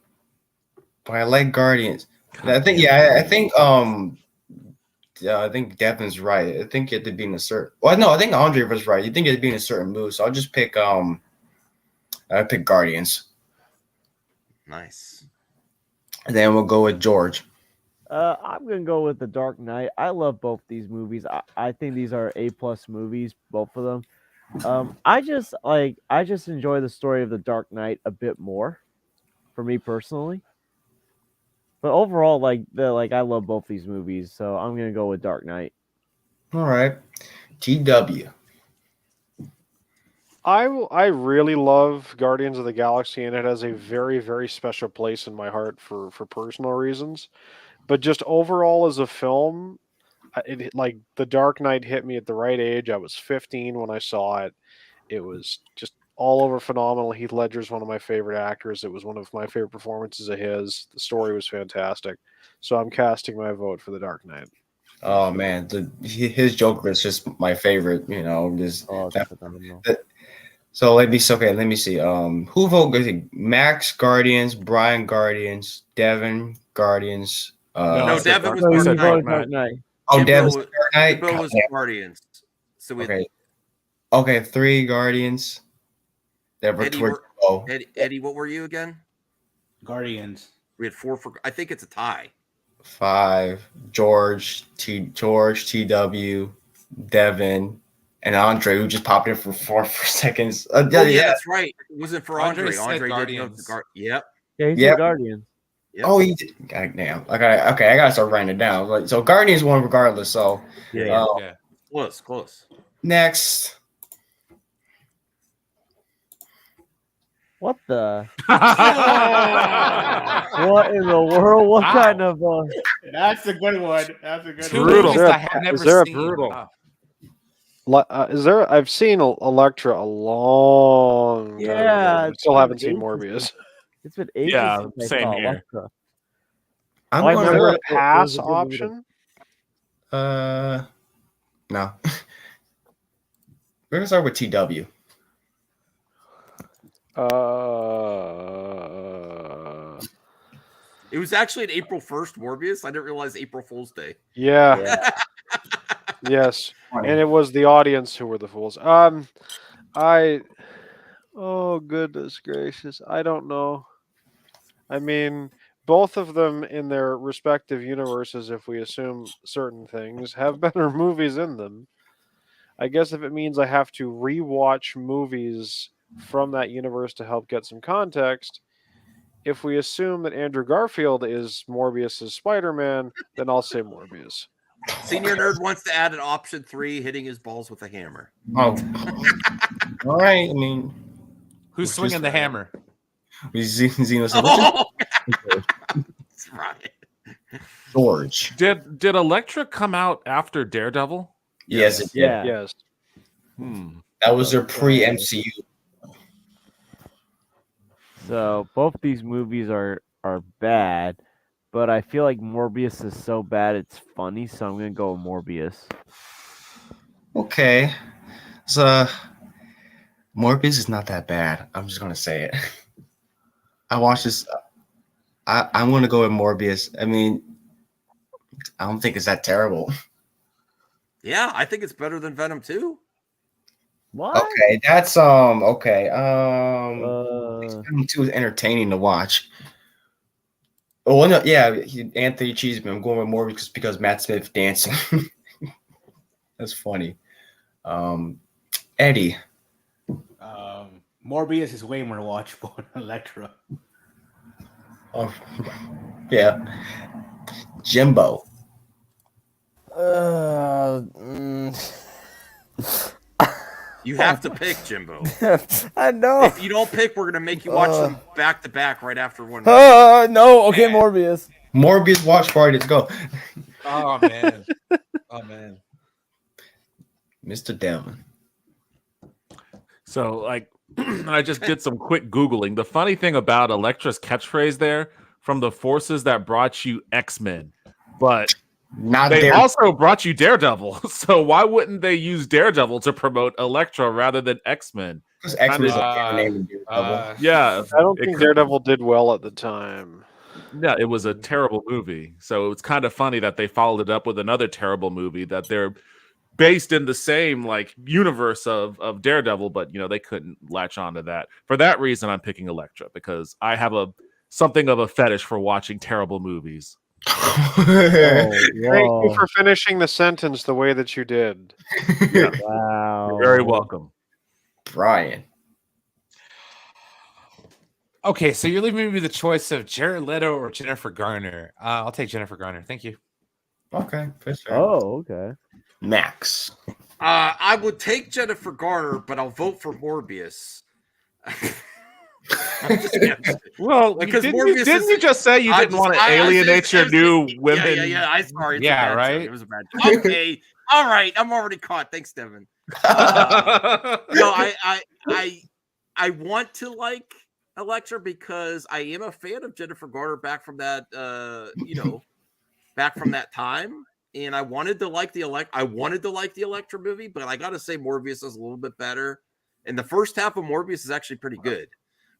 but I like Guardians. And I think I think Devin's right. I think you have to be in a certain. Well, no, I think Andre was right. You think you have to be in a certain mood. So I'll just pick I pick Guardians, Nice. and then we'll go with George. I'm gonna go with The Dark Knight. I love both these movies. I think these are A+ movies, both of them. I just enjoy the story of The Dark Knight a bit more, for me personally. But overall, I love both these movies, so I'm gonna go with Dark Knight. All right, TW. I really love Guardians of the Galaxy, and it has a very, very special place in my heart for personal reasons. But just overall as a film, like The Dark Knight hit me at the right age. I was 15 when I saw it. It was just all over phenomenal. Heath Ledger's one of my favorite actors. It was one of my favorite performances of his. The story was fantastic. So I'm casting my vote for The Dark Knight. Oh man, his Joker is just my favorite. Phenomenal. So let me see. Who voted? Max Guardians, Brian Guardians, Devin Guardians. No, it's The Devin Dark was Knight. Dark Said Knight. Dark Dark Knight. Oh, Jimbo Devin's was- Dark Knight. Jimbo was God damn. Guardians. So we had Okay, 3 Guardians. Never Eddie, towards Eddie, what were you again? Guardians. We had 4 for. I think it's a tie. 5 George, TW, Devin, and Andre, who just popped in for 4 seconds. Oh, yeah, that's right. It wasn't for Andre Andre. said Andre didn't know Guardians. the Yep. Yeah, he's Yep. a Guardian. Yep. Oh, he did. God damn. I gotta start writing it down. Like, so Guardians won regardless. So Yeah. Yeah. Close. next. What the? What in the world? What Wow. kind of? That's a good one. That's a good Two one. Brutal. movies I have never Is there a seen. brutal? Wow. Is there? I've seen Elektra a long time Yeah, ago. Still it's haven't been seen ages. Morbius. It's been ages Yeah, since I same saw here. Elektra. I'm I Is gonna there remember a it pass was a good movie to- option? No. We're gonna start with TW. It was actually an April 1st Morbius. I didn't realize April Fool's Day. Yeah. Yes. And it was the audience who were the fools. Oh goodness gracious. I don't know. I mean, both of them in their respective universes, if we assume certain things, have better movies in them. I guess if it means I have to rewatch movies from that universe to help get some context, if we assume that Andrew Garfield is Morbius's Spider-Man, then I'll say Morbius. Senior Nerd wants to add an option 3, hitting his balls with a hammer. Oh. All right. I mean, Who's swinging the hammer? Xeno said, Oh, that's right. George. Did Elektra come out after Daredevil? Yes, it did. Yeah. Yes. That was their pre-MCU. So both these movies are bad, but I feel like Morbius is so bad it's funny, so I'm gonna go with Morbius. Okay. So Morbius is not that bad. I'm just gonna say it. I watched this. I'm gonna go with Morbius. I mean, I don't think it's that terrible. Yeah, I think it's better than Venom 2. What? Okay, that's okay. Venom 2 is entertaining to watch. Oh no, yeah, Anthony Cheeseman. I'm going with Morbius because Matt Smith dancing. That's funny. Eddie. Morbius is way more watchable than Elektra. Oh, yeah. Jimbo. You have to pick, Jimbo. I know. If you don't pick, we're gonna make you watch them back to back right after one. No. Okay, Morbius. Morbius watch party. Let's go. Oh man. Oh man. Mr. Devon. So, like, I just did some quick Googling. The funny thing about Elektra's catchphrase there, from the forces that brought you X-Men, but Not they there. also brought you Daredevil. So why wouldn't they use Daredevil to promote Elektra rather than X-Men? Because X-Men is a Uh, fan name in Daredevil. Yeah, I don't it think could- Daredevil did well at the time. yeah, it was a terrible movie. So it's kind of funny that they followed it up with another terrible movie that they're based in the same like universe of Daredevil, but they couldn't latch onto that. For that reason, I'm picking Elektra because I have something of a fetish for watching terrible movies. Thank you for finishing the sentence the way that you did. Wow. You're very welcome. Brian. Okay, so you're leaving me with the choice of Jared Leto or Jennifer Garner. I'll take Jennifer Garner. Thank you. Okay, for sure. Oh, okay. Max. I would take Jennifer Garner, but I'll vote for Morbius. I'm just kidding. Well, Because didn't Morbius you is- just say you I didn't just- want to I- alienate your new women? Yeah. I'm sorry. It's a Yeah, bad right? joke. It was a bad joke. Okay. All right. I'm already caught. Thanks, Devin. No, I want to like Elektra because I am a fan of Jennifer Garner back from that back from that time. And I wanted to like the Elektra movie, but I gotta say Morbius is a little bit better. And the first half of Morbius is actually pretty good.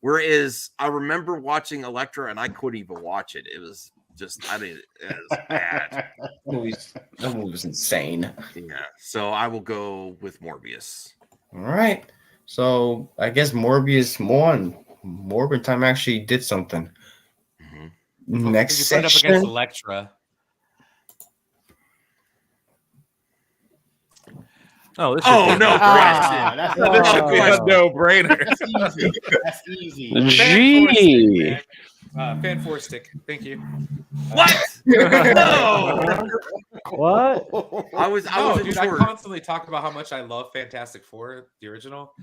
Whereas I remember watching Elektra and I couldn't even watch it. It was just it was bad. That movie's insane. Yeah. So I will go with Morbius. All right. So I guess Morbius won. Morbid Time actually did something. Next You put it up section. against Elektra. Oh, this Oh, should be no a question. That's this should be a no-brainer. That's easy. That's easy. Gee. Fan four stick. Thank you. What? No. What? I was No, in dude, I George. constantly talk about how much I love Fantastic Four, the original.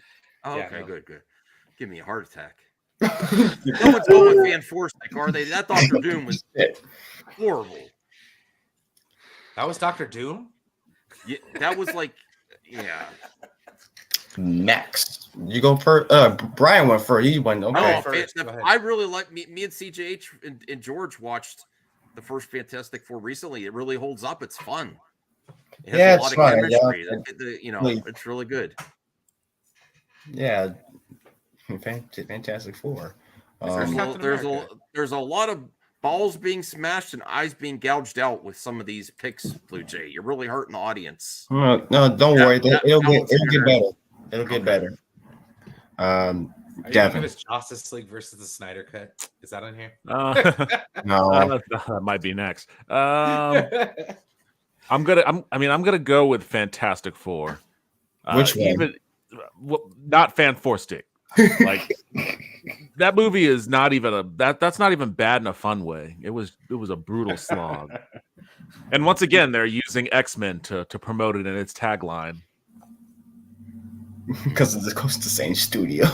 Oh, Yeah, okay, no. good. Give me a heart attack. No one's going with Fan Forstick, are they? That Doctor Doom was horrible. That was Doctor Doom. Yeah, that was like, yeah. Next. You go first. Brian went first. He went. Okay. Oh, first, go ahead. I really like me and CJH and George watched the first Fantastic Four recently. It really holds up. It's fun. It has Yeah, a it's lot of fun, chemistry. yeah. It's really good. Yeah. Fantastic Four. Captain America. There's a lot of balls being smashed and eyes being gouged out with some of these picks, Blue Jay. You're really hurting the audience. No, don't Yeah, worry. It'll one's get better. better. It'll get Okay. better. Are you thinking Devin. of his Justice League versus the Snyder Cut? Is that on here? No. That might be next. I'm gonna go with Fantastic Four. Which one? Not Fan Four Stick. Like that movie is not even that's not even bad in a fun way. It was a brutal slog. And once again, they're using X-Men to promote it in its tagline. Because it goes to the same studio.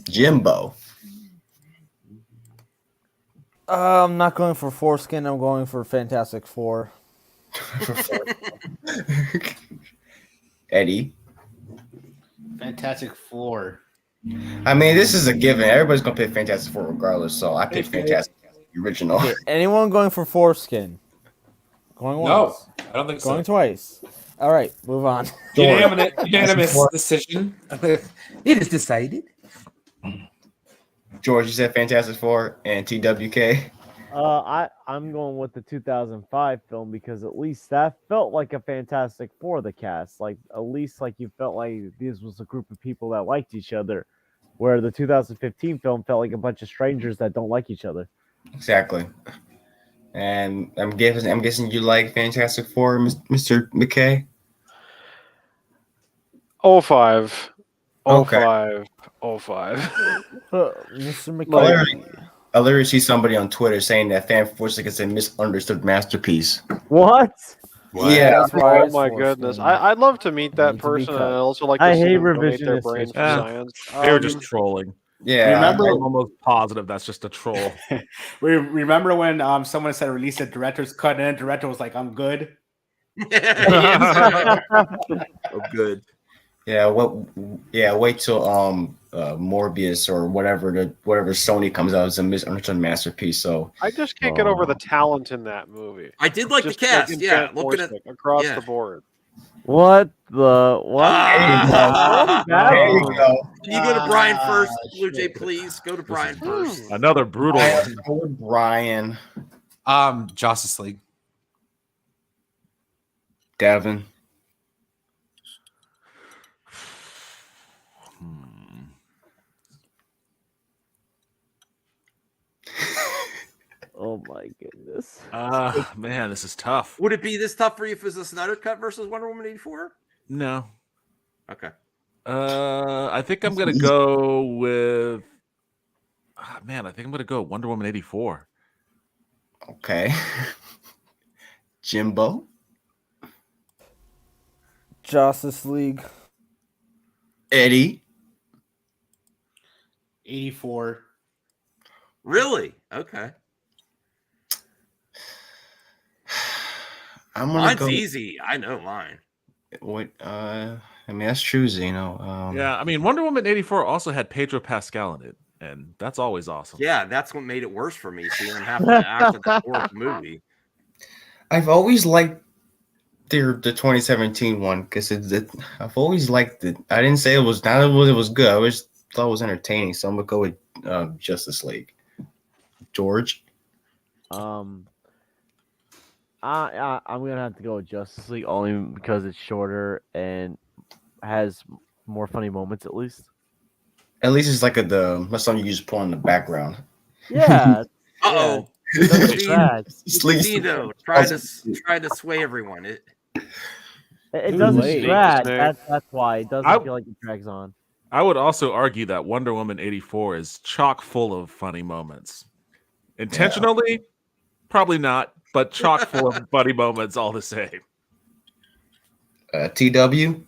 Jimbo. I'm not going for foreskin. I'm going for Fantastic Four. Eddie. Fantastic Four. I mean, this is a given. Everybody's gonna pick Fantastic Four regardless. So I picked Fantastic the original. Okay, anyone going for foreskin? Going once. No, I don't think Going so. twice. All right, move on. Unanimous decision. It is decided. George, you said Fantastic Four and TWK. I'm going with the 2005 film because at least that felt like a Fantastic Four. The cast, like at least like you felt like this was a group of people that liked each other, where the 2015 film felt like a bunch of strangers that don't like each other. Exactly. And I'm guessing you like Fantastic Four, Mr. McKay. 05. Okay. 05. 05. Mr. McKay. I literally see somebody on Twitter saying that Fan Force is a misunderstood masterpiece. What? Yeah. Oh my goodness. I'd love to meet that person. And I also like to I see hate them donate their revisionist brains for history. science. They were just trolling. Yeah. Remember- I'm almost positive that's just a troll. Remember when someone said release a director's cut and the director was like, "I'm good." Oh, good. Yeah, wait till Morbius or whatever Sony comes out as a misunderstood masterpiece. So I just can't get over the talent in that movie. I did like Just the cast. in Yeah, Fan looking at Force across yeah. the board. What the what? there you go. Can you go to Brian first, Blue Jay, please? Go to Brian first. Another brutal one. Go with Brian. Justice League. Devin. Oh my goodness. Man, this is tough. Would it be this tough for you if it was a Snyder Cut versus Wonder Woman 84? No. Okay. I think I'm gonna go with. Man, I think I'm gonna go Wonder Woman 84. Okay. Jimbo. Justice League. Eddie. 84. Really? Okay. I'm gonna Mine's go. easy. I know mine. What? I mean, that's true, Zeno. Yeah, I mean, Wonder Woman 84 also had Pedro Pascal in it, and that's always awesome. Yeah, that's what made it worse for me, seeing him have to act in that fourth movie. I've always liked the 2017 one because I've always liked it. I didn't say it was not what it was good. I always thought it was entertaining. So I'm gonna go with Justice League. George. I'm gonna have to go with Justice League only because it's shorter and has more funny moments at least. At least it's like that's something you just put on the background. Yeah. Uh-oh. It doesn't drag. Zeno, trying to sway everyone. It Too doesn't late. drag. That's why it doesn't I- feel like it drags on. I would also argue that Wonder Woman 84 is chock full of funny moments. Intentionally, probably not, but chock full of funny moments all the same. TW.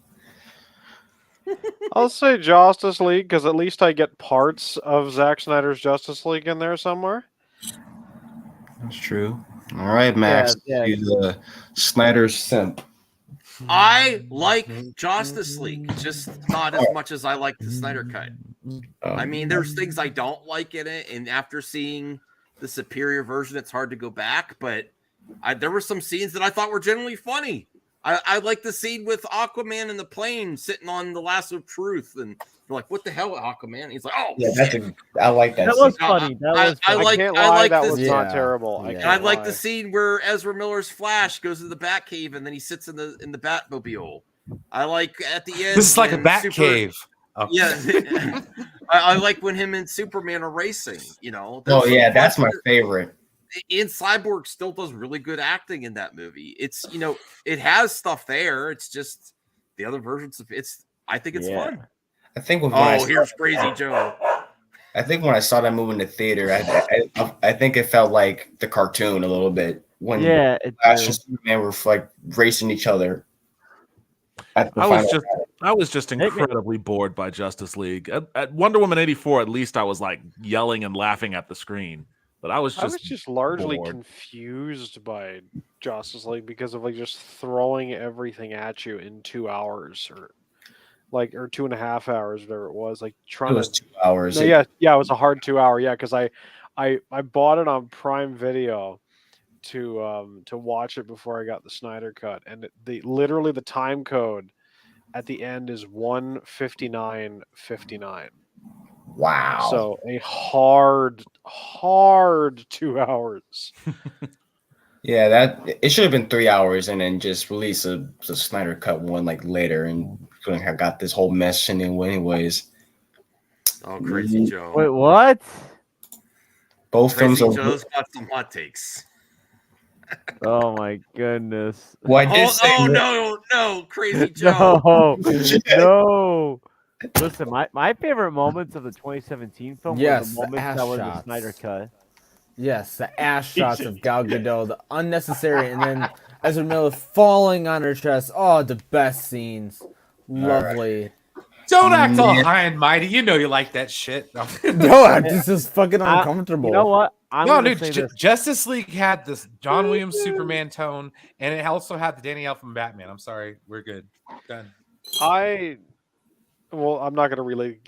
I'll say Justice League because at least I get parts of Zack Snyder's Justice League in there somewhere. That's true. All right, Max. Yeah. You the Snyder simp. I like Justice League, just not as much as I like the Snyder Cut. I mean, there's things I don't like in it, and after seeing the superior version, it's hard to go back. But there were some scenes that I thought were genuinely funny. I like the scene with Aquaman in the plane sitting on the lasso of truth, and they're like, "What the hell, Aquaman?" He's like, "Oh, Yeah, I like that. That was scene. funny. That was I funny. like- I can't I lie, like that this- was Yeah. not terrible. Yeah. I And can't I like lie. the scene where Ezra Miller's Flash goes to the Batcave and then he sits in the Batmobile. I like at the end. This is like a when bat Super- cave. Oh. Yeah, I like when him and Superman are racing. You know. Oh There's yeah, some that's my fun- favorite. And Cyborg still does really good acting in that movie. It's it has stuff there. It's just the other versions of it's. I think it's Yeah. fun. I think when I Oh, saw- here's Crazy Joe. I think when I saw that movie in the theater, I think it felt like the cartoon a little bit when Yeah, it Flash did. and Superman were like racing each other. At the I was final just battle. I was just incredibly bored by Justice League. At Wonder Woman 84, at least I was like yelling and laughing at the screen. But I was just largely bored. confused by Justice League because of like just throwing everything at you in 2 hours or 2.5 hours, whatever it was. Like trying It was to 2 hours. No, yeah, it was a hard 2 hour. Yeah, because I bought it on Prime Video to watch it before I got the Snyder cut, and literally the time code at the end is 1:59:59. Wow. So a hard 2 hours. Yeah, that it should have been 3 hours and then just release the Snyder cut one like later, and couldn't have got this whole mess in anyways. Oh, Crazy Joe. Wait, what? Both films Crazy are. Joe's got some hot takes. Oh my goodness. Well, I did say Oh, that- no, Crazy Joe. No. Listen, my favorite moments of the 2017 film were Yes, the the moments ass that were the shots. Snyder cut. Yes, the ass shots of Gal Gadot, the unnecessary, and then Ezra Miller falling on her chest. Oh, the best scenes. Lovely. Don't act all high and mighty. You know you like that shit. No, this is fucking uncomfortable. You know what? I'm no, gonna dude. say this. Justice League had this John Williams Superman tone, and it also had the Danny Elfman Batman. I'm sorry, we're good. Done. I'm not going to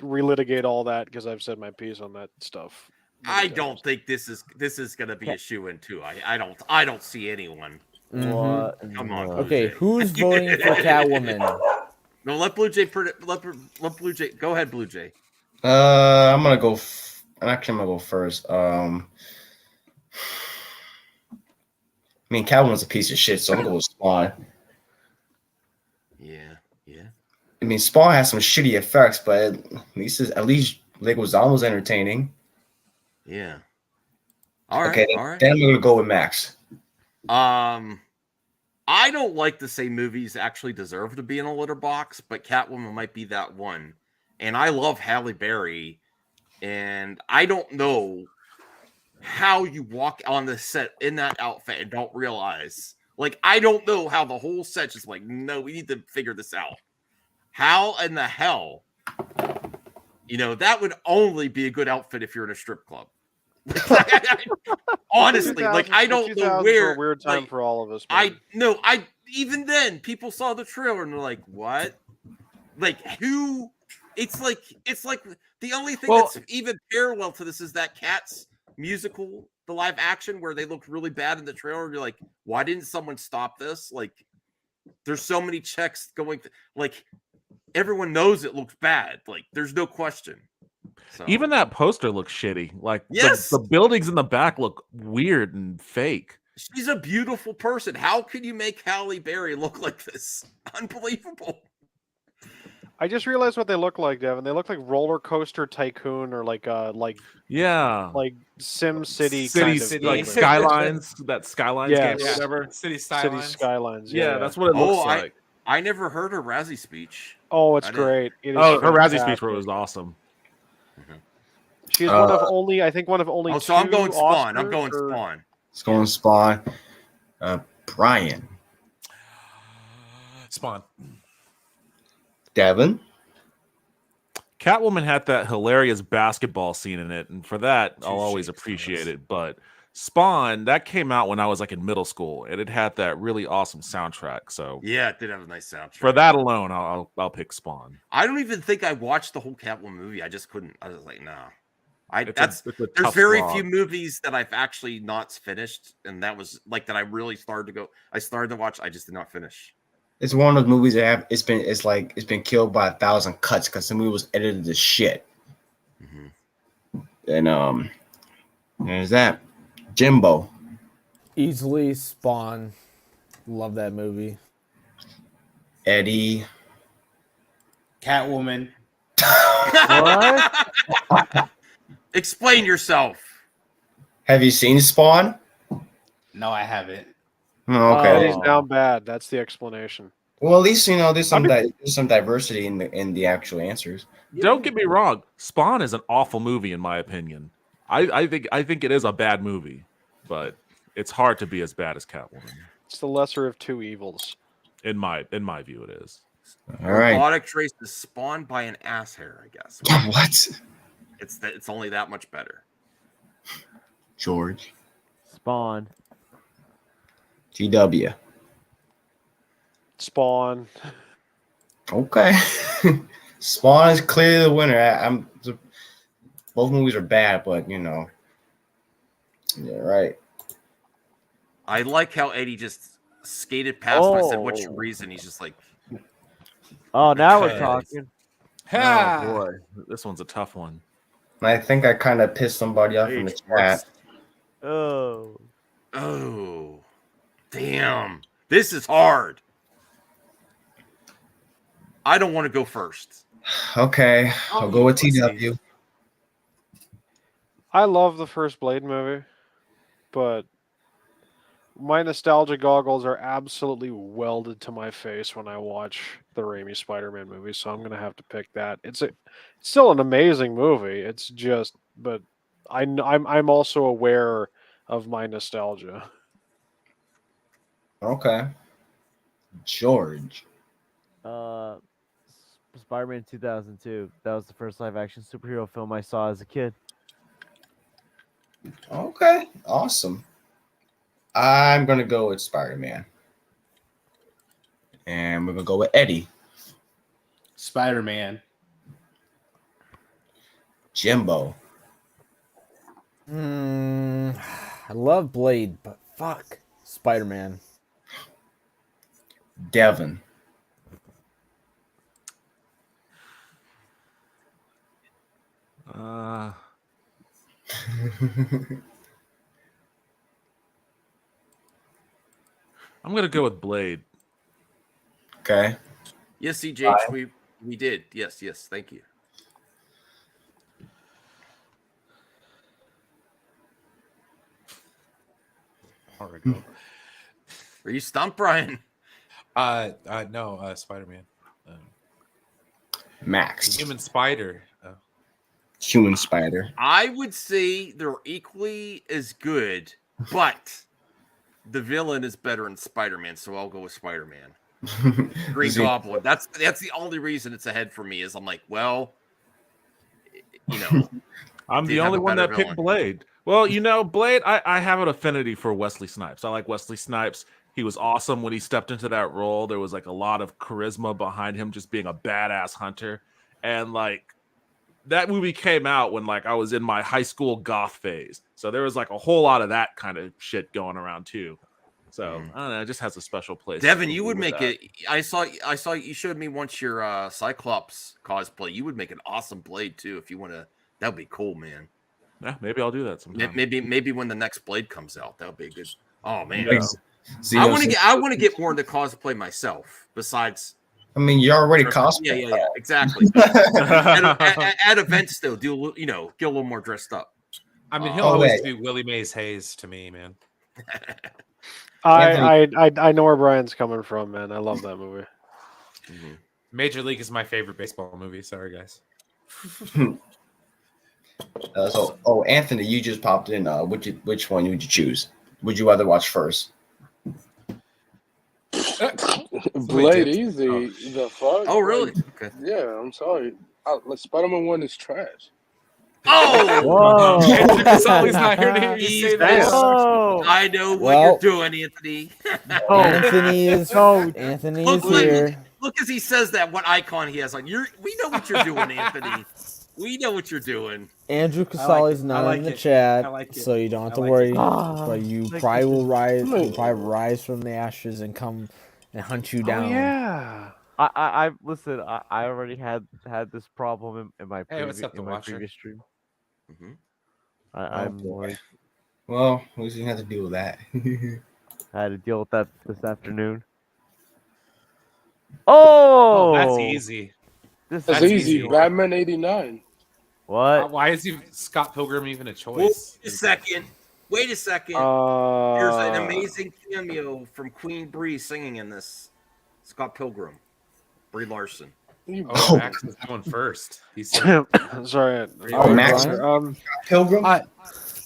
relitigate all that because I've said my piece on that stuff. I don't think this is going to be a shoe-in too. I don't see anyone. What? Come on. Okay, Blue Jay. who's voting for Catwoman? No, let Blue Jay. Let Blue Jay. Go ahead, Blue Jay. I'm gonna go. Actually, I'm gonna go first. I mean, Catwoman's a piece of shit, so I'm gonna go with Spawn. Yeah. I mean, Spawn has some shitty effects, but at least Leguizamo was entertaining. Yeah. All right. Okay, all right. then I'm gonna go with Max. I don't like to say movies actually deserve to be in a litter box, but Catwoman might be that one. And I love Halle Berry, and I don't know how you walk on the set in that outfit and don't realize. Like, I don't know how the whole set just like, no, we need to figure this out. How in the hell? That would only be a good outfit if you're in a strip club. Honestly, like I don't know 2000s where. were a weird time like, for all of us. Man. Even then people saw the trailer and they're like, what? Like who? It's like the only thing that's even parallel to this is that Cats musical, the live action, where they looked really bad in the trailer. And you're like, why didn't someone stop this? Like, there's so many checks going. Like, everyone knows it looks bad. Like, there's no question. So. Even that poster looks shitty. Like, yes, the buildings in the back look weird and fake. She's a beautiful person. How can you make Halle Berry look like this? Unbelievable. I just realized what they look like, Devin. They look like Roller Coaster Tycoon or like Sim City, like Skylines, that Skylines game, or whatever. City Skylines. Yeah, that's what it looks like. I never heard her Razzie speech. Oh, it's great. It is her Razzie speech was awesome. She's one of only. Oh, so I'm going Spawn. Oscars, I'm going Spawn. It's going Spawn. Brian. Spawn. Devin. Catwoman had that hilarious basketball scene in it, and for that, I'll always appreciate it. But Spawn, that came out when I was like in middle school, and it had that really awesome soundtrack. So yeah, it did have a nice soundtrack. For that alone, I'll pick Spawn. I don't even think I watched the whole Catwoman movie. I just couldn't. I was like, no. There's very few movies that I've actually not finished, and that was like that I really started to watch. I just did not finish. It's one of those movies that it's been killed by 1,000 cuts because the movie was edited to shit. And there's that. Jimbo. Easily Spawn. Love that movie. Eddie. Catwoman. What? Explain yourself. Have you seen Spawn? No, I haven't. Oh, okay. He's down bad. That's the explanation. Well, at least there's some diversity in the actual answers. Don't get me wrong. Spawn is an awful movie in my opinion. I think it is a bad movie, but it's hard to be as bad as Catwoman. It's the lesser of two evils. In my view, it is. All right. Robotic race is spawned by an ass hair, I guess. What? It's only that much better. George. Spawn. GW. Spawn. Okay. Spawn is clearly the winner. Both movies are bad, but yeah, right. I like how Eddie just skated past me. I said, "What's your reason?" He's just like, Oh, now we're Okay. talking. Oh boy, this one's a tough one. I think I kind of pissed somebody off in the chat. Oh. "Oh, damn, this is hard." I don't want to go first. Okay, I'll go with TW. I love the first Blade movie, but my nostalgia goggles are absolutely welded to my face when I watch the Raimi Spider-Man movie, so I'm gonna have to pick that. It's still an amazing movie. It's just, but I'm also aware of my nostalgia. Okay, George. Spider-Man 2002. That was the first live-action superhero film I saw as a kid. Okay, awesome. I'm gonna go with Spider-Man, and we're gonna go with Eddie. Spider-Man. Jimbo. I love Blade, but fuck Spider-Man. Devin. I'm gonna go with Blade. Okay. Yes, CJ, we did. Yes, thank you. Go. Are you stumped, Brian? No, Spider-Man. Max. Human Spider. Human Spider. I would say they're equally as good, but the villain is better in Spider-Man, so I'll go with Spider-Man. Green Goblin. That's the only reason it's ahead for me. Is I'm like, well, I'm the only one that picked Blade. Well, Blade, I have an affinity for Wesley Snipes. I like Wesley Snipes. He was awesome when he stepped into that role. There was like a lot of charisma behind him just being a badass hunter. And like that movie came out when like I was in my high school goth phase. So there was like a whole lot of that kind of shit going around too. So I don't know, it just has a special place. Devin, you would make it. I saw you showed me once your Cyclops cosplay. You would make an awesome Blade too if you want to. That would be cool, man. Yeah, maybe I'll do that sometime. Maybe when the next Blade comes out, that would be a good. Oh man, Yeah. I want to get more into cosplay myself. Besides, I mean, you're already cosplay. Yeah, exactly. at events, though, get a little more dressed up. I mean, he'll always be Willie Mays Hayes to me, man. I know where Brian's coming from, man. I love that movie. Mm-hmm. Major League is my favorite baseball movie. Sorry, guys. Anthony, you just popped in. Which one would you choose? Would you rather watch first? Blade easy. The fuck? Oh, really? Okay. Yeah, I'm sorry. Spider-Man 1 is trash. Oh! Whoa. Andrew Casale's not here to hear you say that. I know what you're doing, Anthony. Anthony is here. Look as he says that, what icon he has on. We know what you're doing, Anthony. We know what you're doing. Andrew Casale is not in the chat, so you don't have to worry. But you probably will rise. You'll probably rise from the ashes and come and hunt you down. Oh, yeah. I listen. I already had this problem in my previous stream. Mm-hmm. I'm like, well, at least you didn't have to deal with that. I had to deal with that this afternoon. Oh, that's easy. That's easy. Batman 89. What? Why is Scott Pilgrim even a choice? Wait a second. There's an amazing cameo from Queen Bree singing in this. Scott Pilgrim, Brie Larson. Max is going first. He's sorry. Max. Pilgrim.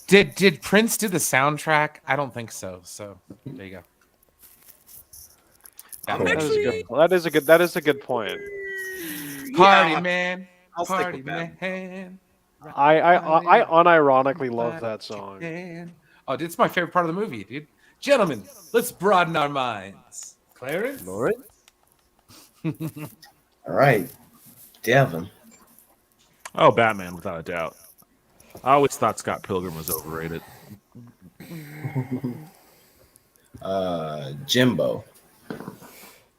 Did Prince do the soundtrack? I don't think so. So there you go. I'm That is a actually. good. That is a good point. Party Yeah, man, I'll stick party with that. man. I unironically love that song. Oh, dude, it's my favorite part of the movie, dude. Gentlemen, let's broaden our minds. Clarence? Lawrence? All right, Devin. Oh, Batman, without a doubt. I always thought Scott Pilgrim was overrated. Jimbo.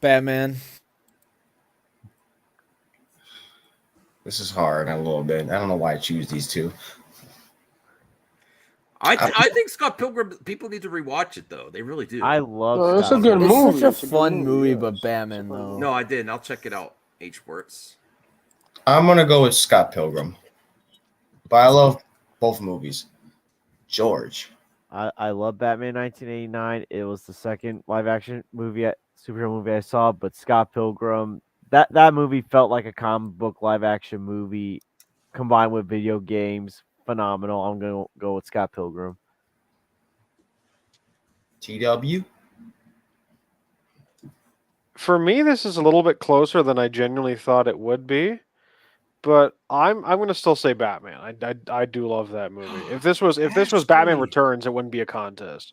Batman. This is hard a little bit. I don't know why I choose these two. I think Scott Pilgrim. People need to rewatch it though. They really do. I love Well, it's a Scott good Pilgrim. movie. It's such a It's a good fun movie, movie, yes. but It's a Batman fun though. No, I didn't. I'll check it out. H. Wertz. I'm gonna go with Scott Pilgrim, but I love both movies. George. I love Batman 1989. It was the second live action movie, superhero movie I saw, but Scott Pilgrim, that movie felt like a comic book live action movie combined with video games. Phenomenal. I'm going to go with Scott Pilgrim. TW. For me, this is a little bit closer than I genuinely thought it would be, but I'm going to still say Batman. I do love that movie. If this was Batman Ashley. Returns, it wouldn't be a contest.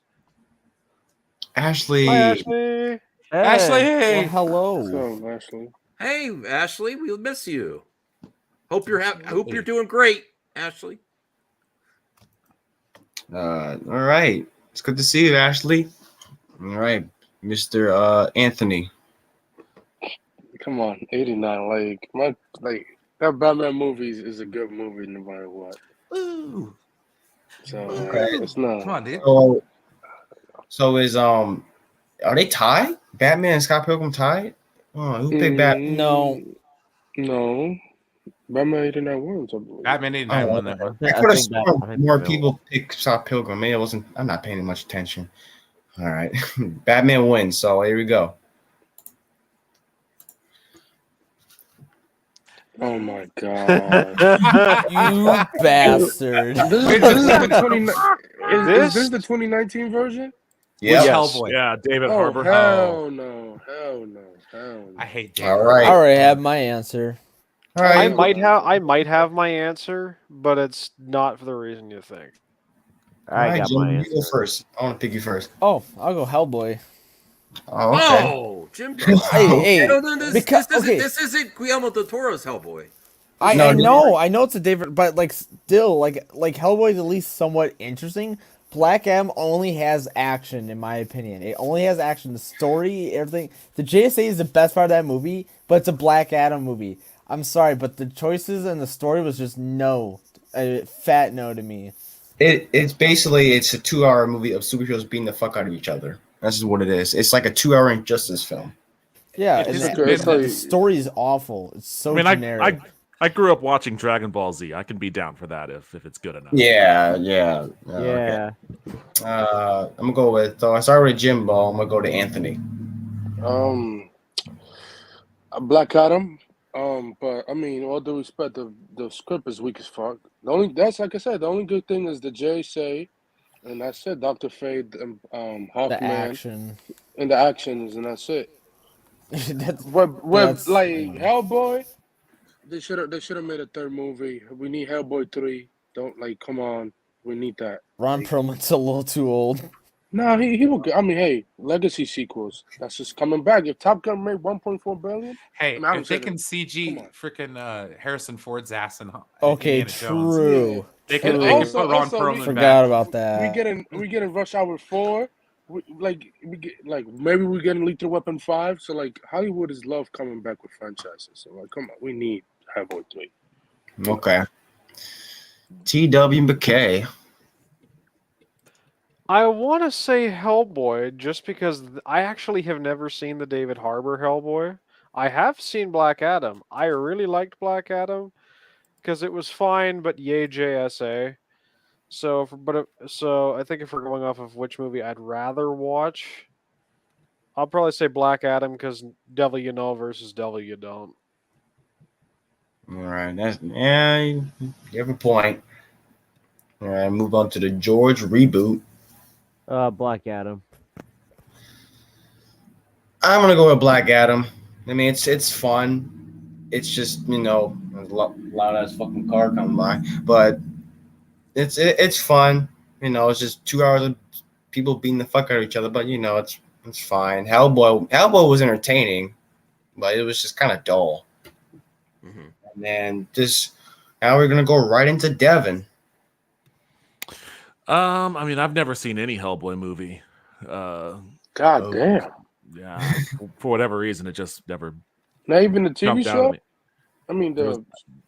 Ashley. Hi, Ashley. Ashley, Well, hey. hello. So, Ashley. Hey, Ashley, we'll miss you. Hope you're hope you're doing great, Ashley. All right. It's good to see you, Ashley. All right, Mr. Anthony. Come on, 89. Like that Batman movie is a good movie no matter what. Ooh. So Okay. it's not. Come on, dude. So is are they tied? Batman and Scott Pilgrim tied? Oh, who picked Batman? No. No. Batman 89 wins, I believe. Batman 89 Oh, won that one. I could have think that- sworn I think more that people picked Scott Pilgrim. Maybe I'm not paying much attention. All right. Batman wins. So here we go. Oh my god. You bastard. This is the 29 is this the 2019 version? Yeah. Which Hellboy? Yeah, David Oh Harbour. hell no. Hell no. Hell no. I hate David. All right. I already have my answer. All right. I might have my answer, but it's not for the reason you think. I got my Jim, answer. you go first. I want to pick you first. Oh, I'll go Hellboy. Oh, okay. Oh, Jim. Hey, No, this isn't Guillermo del Toro's Hellboy. I No, know it's a different, but like still, like Hellboy's at least somewhat interesting. Black Adam only has action, in my opinion. It only has action. The story, everything. The JSA is the best part of that movie, but it's a Black Adam movie. I'm sorry, but the choices and the story was just no, a fat no to me. It's basically a 2-hour movie of superheroes beating the fuck out of each other. That's just what it is. It's like a 2-hour Injustice film. Yeah, It's and good. the story is awful. It's so I mean, generic. I grew up watching Dragon Ball Z. I can be down for that if it's good enough. Yeah. Yeah. Okay. I'm gonna go with. So I started with Jimbo. I'm gonna go to Anthony. Black Adam. But I mean, all due respect, the script is weak as fuck. That's like I said, the only good thing is the JSA, and that's it. Dr. Fate, Hawkman, the action. and the actions, and that's it. That's, With like Hellboy, they should have made a third movie. We need Hellboy 3. Don't come on, we need that. Ron Perlman's a little too old. No, he will. I mean, hey, legacy sequels. That's just coming back. If Top Gun made 1.4 billion, Hey, I mean, I don't if they say can that. CG freaking Harrison Ford's ass in Okay, Indiana Jones, true. they could Also- put Ron also, Perlman Forgot back. about that. we getting Rush Hour 4. Maybe we're getting Lethal Weapon 5. So Hollywood is love coming back with franchises. So come on, we need Hellboy 3. Okay. T.W. McKay. I want to say Hellboy just because I actually have never seen the David Harbour Hellboy. I have seen Black Adam. I really liked Black Adam because it was fine, but yay JSA. So I think if we're going off of which movie I'd rather watch, I'll probably say Black Adam because Devil You Know versus Devil You Don't. All right. You have a point. All right. Move on to the George reboot. Black Adam. I'm gonna go with Black Adam. I mean, it's fun. It's just there's a loud ass fucking car coming by, but it's fun. It's just 2 hours of people beating the fuck out of each other, but it's fine. Hellboy was entertaining, but it was just kind of dull. Mm-hmm. And then now we're gonna go right into Devin. I mean, I've never seen any Hellboy movie. God damn. Yeah, for whatever reason, it just never. Not even the TV jumped out at show? me. I mean, There the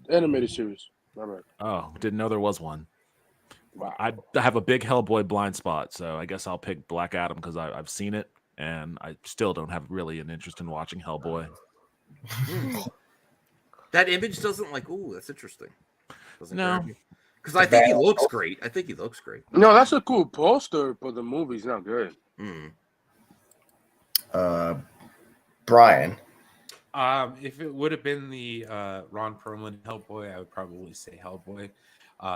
animated series. All right. Oh, didn't know there was one. Wow. I have a big Hellboy blind spot, so I guess I'll pick Black Adam because I've seen it, and I still don't have really an interest in watching Hellboy. That image doesn't like. Ooh, that's interesting. No. Because I think he looks great. I think he looks great. No, that's a cool poster, but the movie's not good. Brian. If it would have been the Ron Perlman Hellboy, I would probably say Hellboy.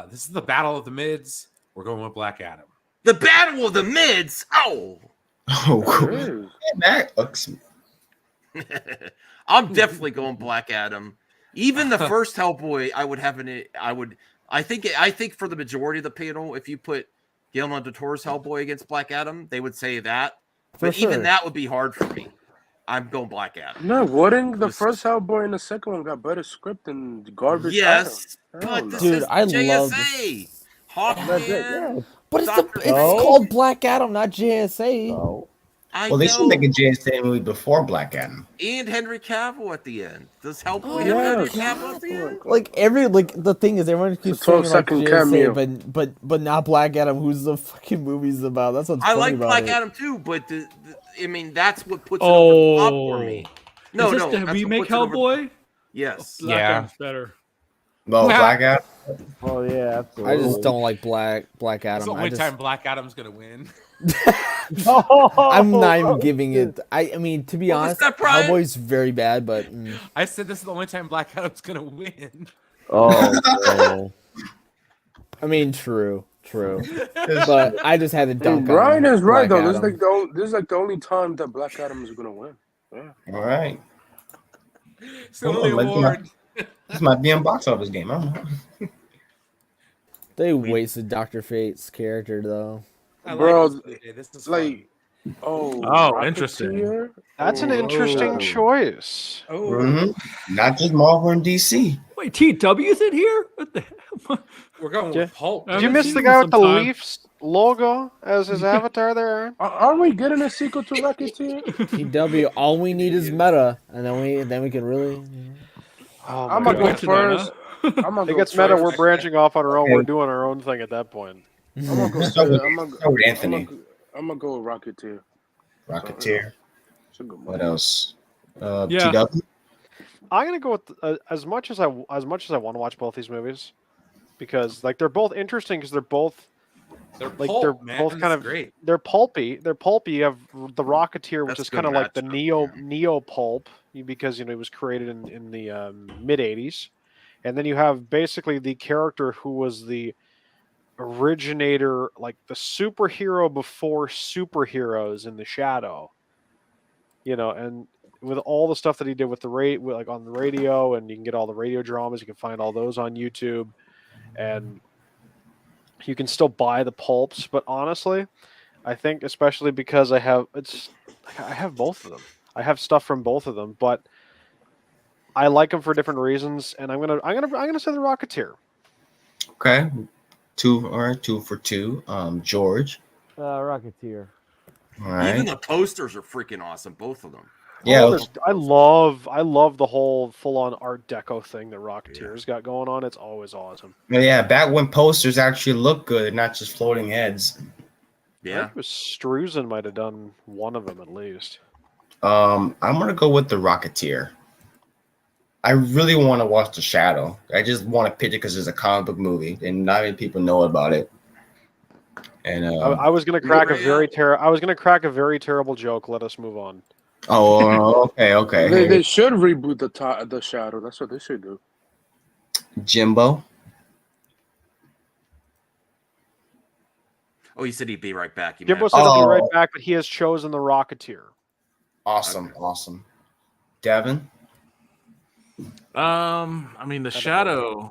This is the Battle of the Mids. We're going with Black Adam. The Battle of the Mids. Oh. Oh, that looks. I'm definitely going Black Adam. Even the first Hellboy, I would have I think for the majority of the panel, if you put Guillermo del Toro's Hellboy against Black Adam, they would say that. But even that would be hard for me. I'm going Black Adam. No, wouldn't the first Hellboy and the second one got better script than garbage? Yes, Adam? but this Dude, is I love JSA. Hawkman. But it's called Black Adam, not JSA. Well, they should make a JSA movie before Black Adam. And Henry Cavill at the end. Does Hellboy have yeah. Henry Cavill at the end? The thing is, everyone keeps saying like 12-second cameo. JSA, but not Black Adam. Who's the fucking movie's about? That's what's I funny like about Black it. Adam too, but I mean that's what puts it over the top for me. No, Is this no, the that's what remake puts it over- Hellboy? Yes. Black Yeah. Adam's better. Well, Black Adam. Oh yeah, absolutely. I just don't like Black It's Adam. the only I just, time Black Adam's gonna win. I'm not even giving it. I mean, to be What was honest, that, Brian? Hellboy's very bad, but I said this is the only time Black Adam's gonna win. Oh, no. I mean, true. But I just had to dunk. Brian on is right Black though. This Adam. is like the only time that Black Adam is gonna win. Yeah. All right. It's the only Hold on, award. This might be a box office game. I don't know. They wasted Dr. Fate's character though. Bro, this is like, Interesting. Rocketeer? That's an interesting choice. Not just Marvel and DC. Wait, TW's in here? What the hell? We're going Yeah. with Hulk. Did you miss the guy with the Leafs logo as his avatar there, Aaron? Aren't we getting a sequel to Rocketeer? TW, all we need is meta, and then we can really. Oh I'm my gonna go God. first. I'm gonna It go gets meta. first. We're branching off on our own. We're doing our own thing at that point. I'm gonna go. Start with- I'm start with Anthony. gonna go with Rocketeer. Rocketeer. It's a good movie. What else? Yeah. TW. I'm gonna go with as much as I want to watch both these movies, because like they're both interesting because they're both like pulp, they're man. both It's kind of great. They're pulpy. They're pulpy. You have the Rocketeer, which That's is good kind of like the matchup, neo pulp because it was created in the mid '80s, and then you have basically the character who was the originator, like the superhero before superheroes in the Shadow. And with all the stuff that he did with like on the radio, and you can get all the radio dramas, you can find all those on YouTube, and you can still buy the pulps. But honestly, I think especially because I have both of them. I have stuff from both of them, but I like them for different reasons, and I'm gonna say the Rocketeer. Okay. 2 for 2. George. Rocketeer. All right. Even the posters are freaking awesome, both of them. Yeah. I love the whole full-on Art Deco thing that Rocketeer's got going on. It's always awesome. Yeah. Back when posters actually look good, not just floating heads. I Yeah. think it was Struzen might have done one of them at least. I'm gonna go with the Rocketeer. I really want to watch The Shadow. I just want to pitch it because it's a comic book movie, and not many people know about it. And I was gonna crack a very terrible joke. Let us move on. okay. They should reboot the Shadow. That's what they should do. Jimbo. Oh, he said he'd be right back. Jimbo said he'll be right back, but he has chosen the Rocketeer. Awesome. Devin? I mean, The Shadow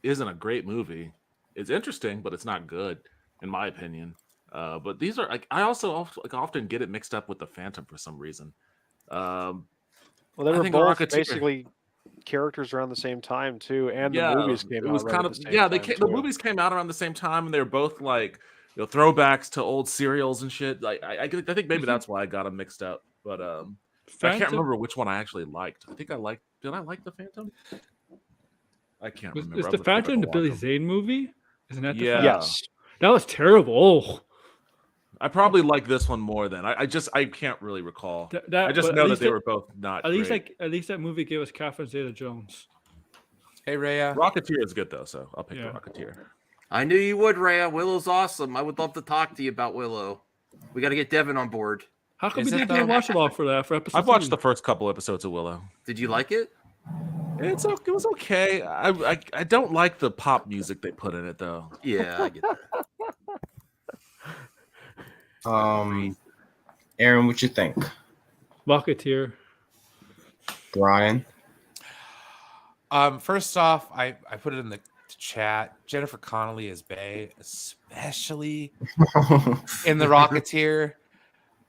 isn't a great movie. It's interesting, but it's not good, in my opinion. But these are like I also often get it mixed up with The Phantom for some reason. Well, they I were think both Rocketeer- basically characters around the same time too, and the movies came it out was right kind at of the same yeah. time The too. movies came out around the same time, and they were both like throwbacks to old serials and shit. Like I think maybe that's why I got them mixed up. But I can't Phantom? remember which one I actually liked. I think I liked. Did I like The Phantom? I can't remember. Is I the would have to Phantom the watch Billy them. Zane movie? Isn't that the Yeah. Phantom? Yes. That was terrible. Oh. I probably like this one more than I can't really recall. That, I just but know at that least they were both not At least great. at least that movie gave us Catherine Zeta-Jones. Hey, Rhea. Rocketeer is good though, so I'll pick Yeah. the Rocketeer. I knew you would, Rhea. Willow's awesome. I would love to talk to you about Willow. We got to get Devin on board. How come Is we it didn't do a though? watch along for that for episode? I've watched 3? the first couple episodes of Willow. Did you like it? It was okay. I don't like the pop music they put in it though. Yeah, I get that. Aaron, what you think? Rocketeer. Brian? First off, I put it in the chat. Jennifer Connelly as Bay, especially in The Rocketeer.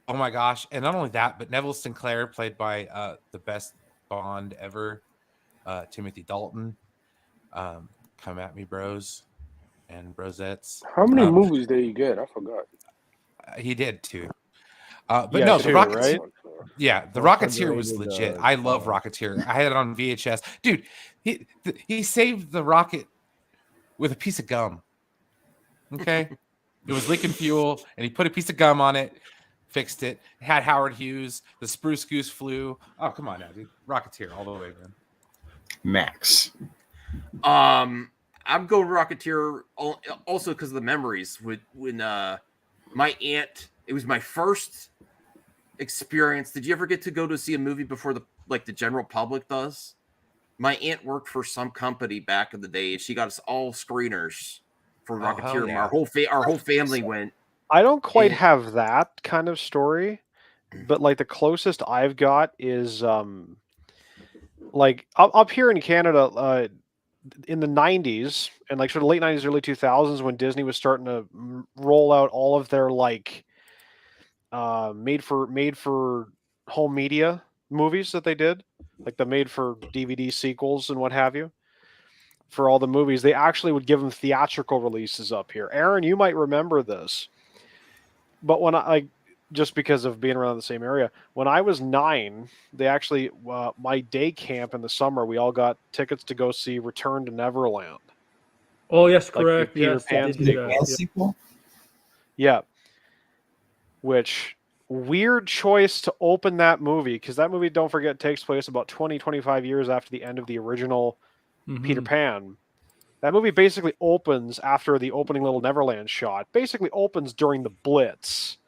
Oh my gosh. And not only that, but Neville Sinclair, played by the best Bond ever, Timothy Dalton. Come at me, bros and brosettes. How many movies did you get? I forgot. He did too. But Yeah, no, two, the Rocketeer, right? yeah, the Most Rocketeer was underrated, legit. I love Rocketeer. I had it on VHS. Dude, he saved the rocket with a piece of gum. Okay, it was leaking fuel, and he put a piece of gum on it, fixed it. It had Howard Hughes. The Spruce Goose flew. Oh, come on now, dude. Rocketeer all the way, man. Max? I'm going Rocketeer also because of the memories. When my aunt, it was my first experience. Did you ever get to go to see a movie before the general public does? My aunt worked for some company back in the day, and she got us all screeners for Oh, hell Rocketeer. yeah. Our whole family went. I don't quite Yeah. have that kind of story, but like the closest I've got is like up here in Canada in the 90s and like sort of late 90s, early 2000s when Disney was starting to roll out all of their like made for home media movies that they did, like the made for DVD sequels and what have you. For all the movies, they actually would give them theatrical releases up here. Aaron, you might remember this. But when I just because of being around the same area, when I was 9, they actually my day camp in the summer, we all got tickets to go see Return to Neverland. Oh yes, Like the correct. Peter Yes, Pan they did do that. And sequel? Yeah. Which weird choice to open that movie, because that movie, don't forget, takes place about 20-25 years after the end of the original Peter Mhm. Pan. That movie basically opens after the opening Little Neverland shot. Basically opens during the Blitz.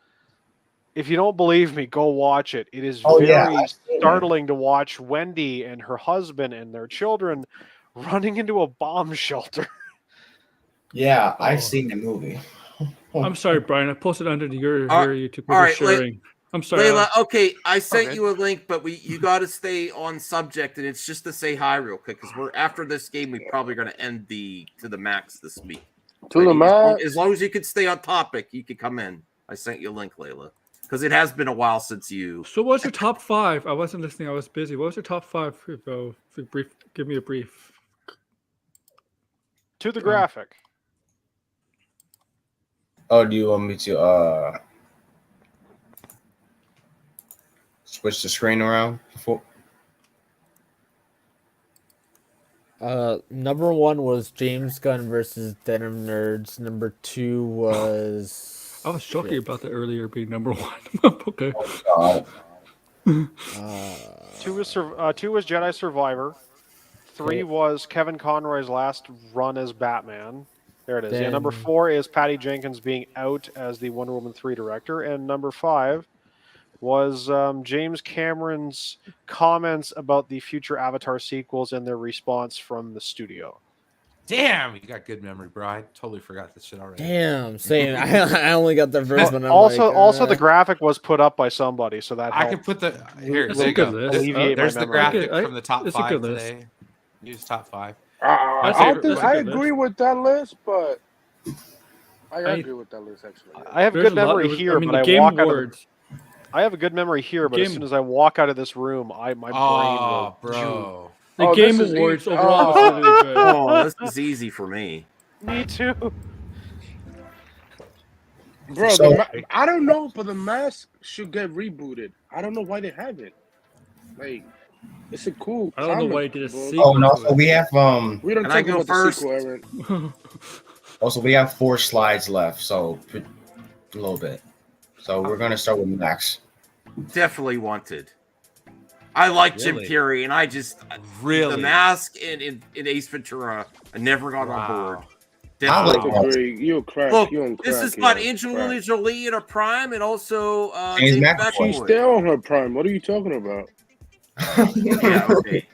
If you don't believe me, go watch it. It is Oh, yeah, very I've seen it. startling to watch Wendy and her husband and their children running into a bomb shelter. Yeah, I've seen the movie. I'm sorry, Brian. I posted under your All- YouTube. all right, sharing. I'm sorry. Layla, okay, I sent Okay. you a link, but you got to stay on subject, and it's just to say hi real quick because we're after this game. We're probably going to end to the max this week. To the max. As long as you could stay on topic, you could come in. I sent you a link, Layla, because it has been a while since you. So what's your top 5? I wasn't listening. I was busy. What was your top 5? Give me a brief. To the graphic. Oh, do you want me to switch the screen around? Number 1 was James Gunn versus Denim Nerds. Number 2 was. I was joking about that earlier being number 1. Okay. Two was Jedi Survivor. 3 was Kevin Conroy's last run as Batman. There it is. Yeah, number Then- 4 is Patty Jenkins being out as the Wonder Woman 3 director. And number 5 was James Cameron's comments about the future Avatar sequels and their response from the studio. Damn, you got good memory, bro. I totally forgot this shit already. Damn, same. I only got the first one. I'm Also, like, the graphic was put up by somebody, so that I helped. could put the here. That's There a you good go. list. Alleviate my There's the memory. graphic Okay, from the top it's a 5 good list. today. Use top 5. That's I a- think that's a I good agree list. with that list, but I I- agree with that list actually. I have There's good a lot- memory it was- here, I mean, but the I Game walk out of Awards. I have a good memory here, but as Game- soon as I walk out of this room, my brain Oh, will. bro. The Oh, Game this is Awards easy. overall was really good. Oh, this is easy for me. Me too. Bro, So- I don't know, but the Mask should get rebooted. I don't know why they haven't. Like, it's a cool. I don't know comic why they did a book. sequel. Oh, and also we have We don't Can I talk go about first? the sequel, Aaron. also we have 4 slides left, so a little bit. So we're gonna start with Max. Definitely Wanted. I like Jim Really? Carrey, and I just Really? The Mask in Ace Ventura. I never got on board. I Definitely. like- Agree. You're crack. Look, You're on this crack, has got yeah, Angelina crack. Jolie in her prime, and also James James McAvoy. She's McAvoy. still on her prime. What are you talking about? Yeah, okay.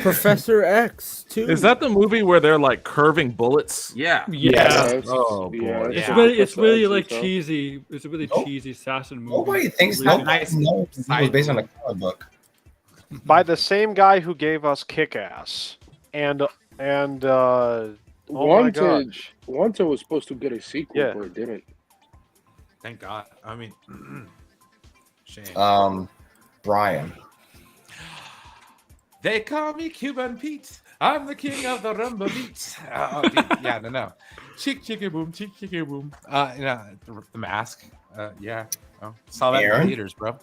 Professor X too. Is that the movie where they're like curving bullets? Yeah. Yeah. Oh, boy. It's Yeah. really, it's Professor really X like and stuff. cheesy. It's a really Nope. cheesy assassin movie. Nobody thinks Really nobody nice knows it was side based on a comic book. By the same guy who gave us Kick-Ass and oh my Wanted. gosh. Wanted was supposed to get a sequel, Yeah. but it didn't. Thank God. I mean, shame. Brian. They call me Cuban Pete. I'm the king of the rumba beats. Yeah, no. Chick chicka boom, chick chicka boom. The Mask. Yeah. Oh, saw that Aaron? in theaters, bro.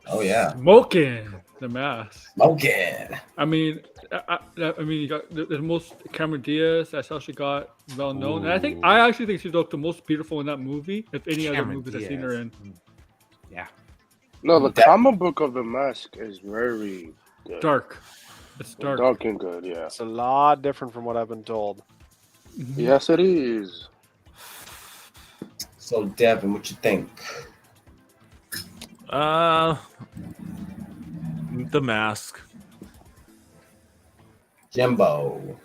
Oh yeah. Smoking the Mask. Okay. I mean, you got the most Cameron Diaz. That's how she got well known. And I actually think she looked the most beautiful in that movie. If any other Cameron movies I've seen her Diaz. in. Yeah. No, the That- comic book of the Mask is very good. Dark. It's dark. Dark and good, yeah. It's a lot different from what I've been told. Yes, it is. So Devin, what you think? The Mask. Jimbo.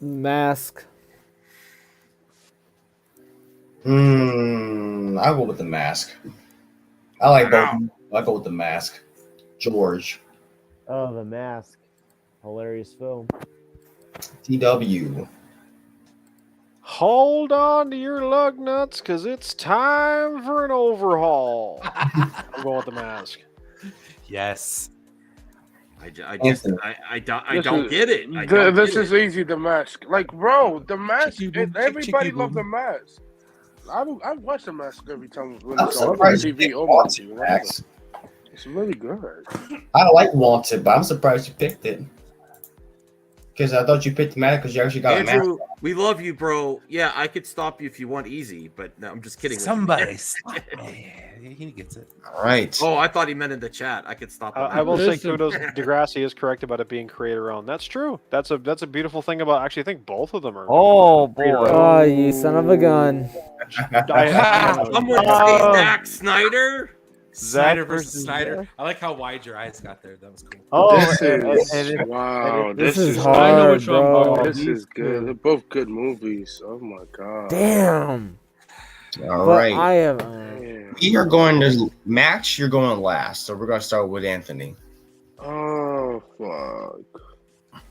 Mask. I'll go with the Mask. I like both. I'll go with the Mask. George. Oh, The Mask. Hilarious film. TW. Hold on to your lug nuts, because it's time for an overhaul. I'm going with the Mask. Yes. I just Anthony. I don't This get it. I is- don't This get is it. easy. The Mask, like, bro, the Mask. Chicky boom, Everybody chicky loved the boom. Mask. I watch the Mask every time when I'm it's on surprised you TV picked or Wanted, TV. Max. It's really good. I don't like Wanted, but I'm surprised you picked it. Because I thought you picked the Mask because you actually got a Mask. Andrew, we love you, bro. Yeah, I could stop you if you want easy, but no, I'm just kidding. with you. Somebody stop me. He gets it. All right. Oh, I thought he meant in the chat. I could stop. him. I will say Listen. kudos. Degrassi is correct about it being creator owned. That's true. That's a beautiful thing about. Actually, I think both of them are. Oh boy. Oh, you son of a gun. I'm going to say Zack Snyder. Snyder Zack versus Snyder. Zack. I like how wide your eyes got there. That was cool. Oh, This is and wow. This is I know hard, which one, bro. bro. This is good. They're both good movies. Oh my god. Damn. All But right. I have. Damn. We are going to Max. You're going last, so we're going to start with Anthony. Oh fuck.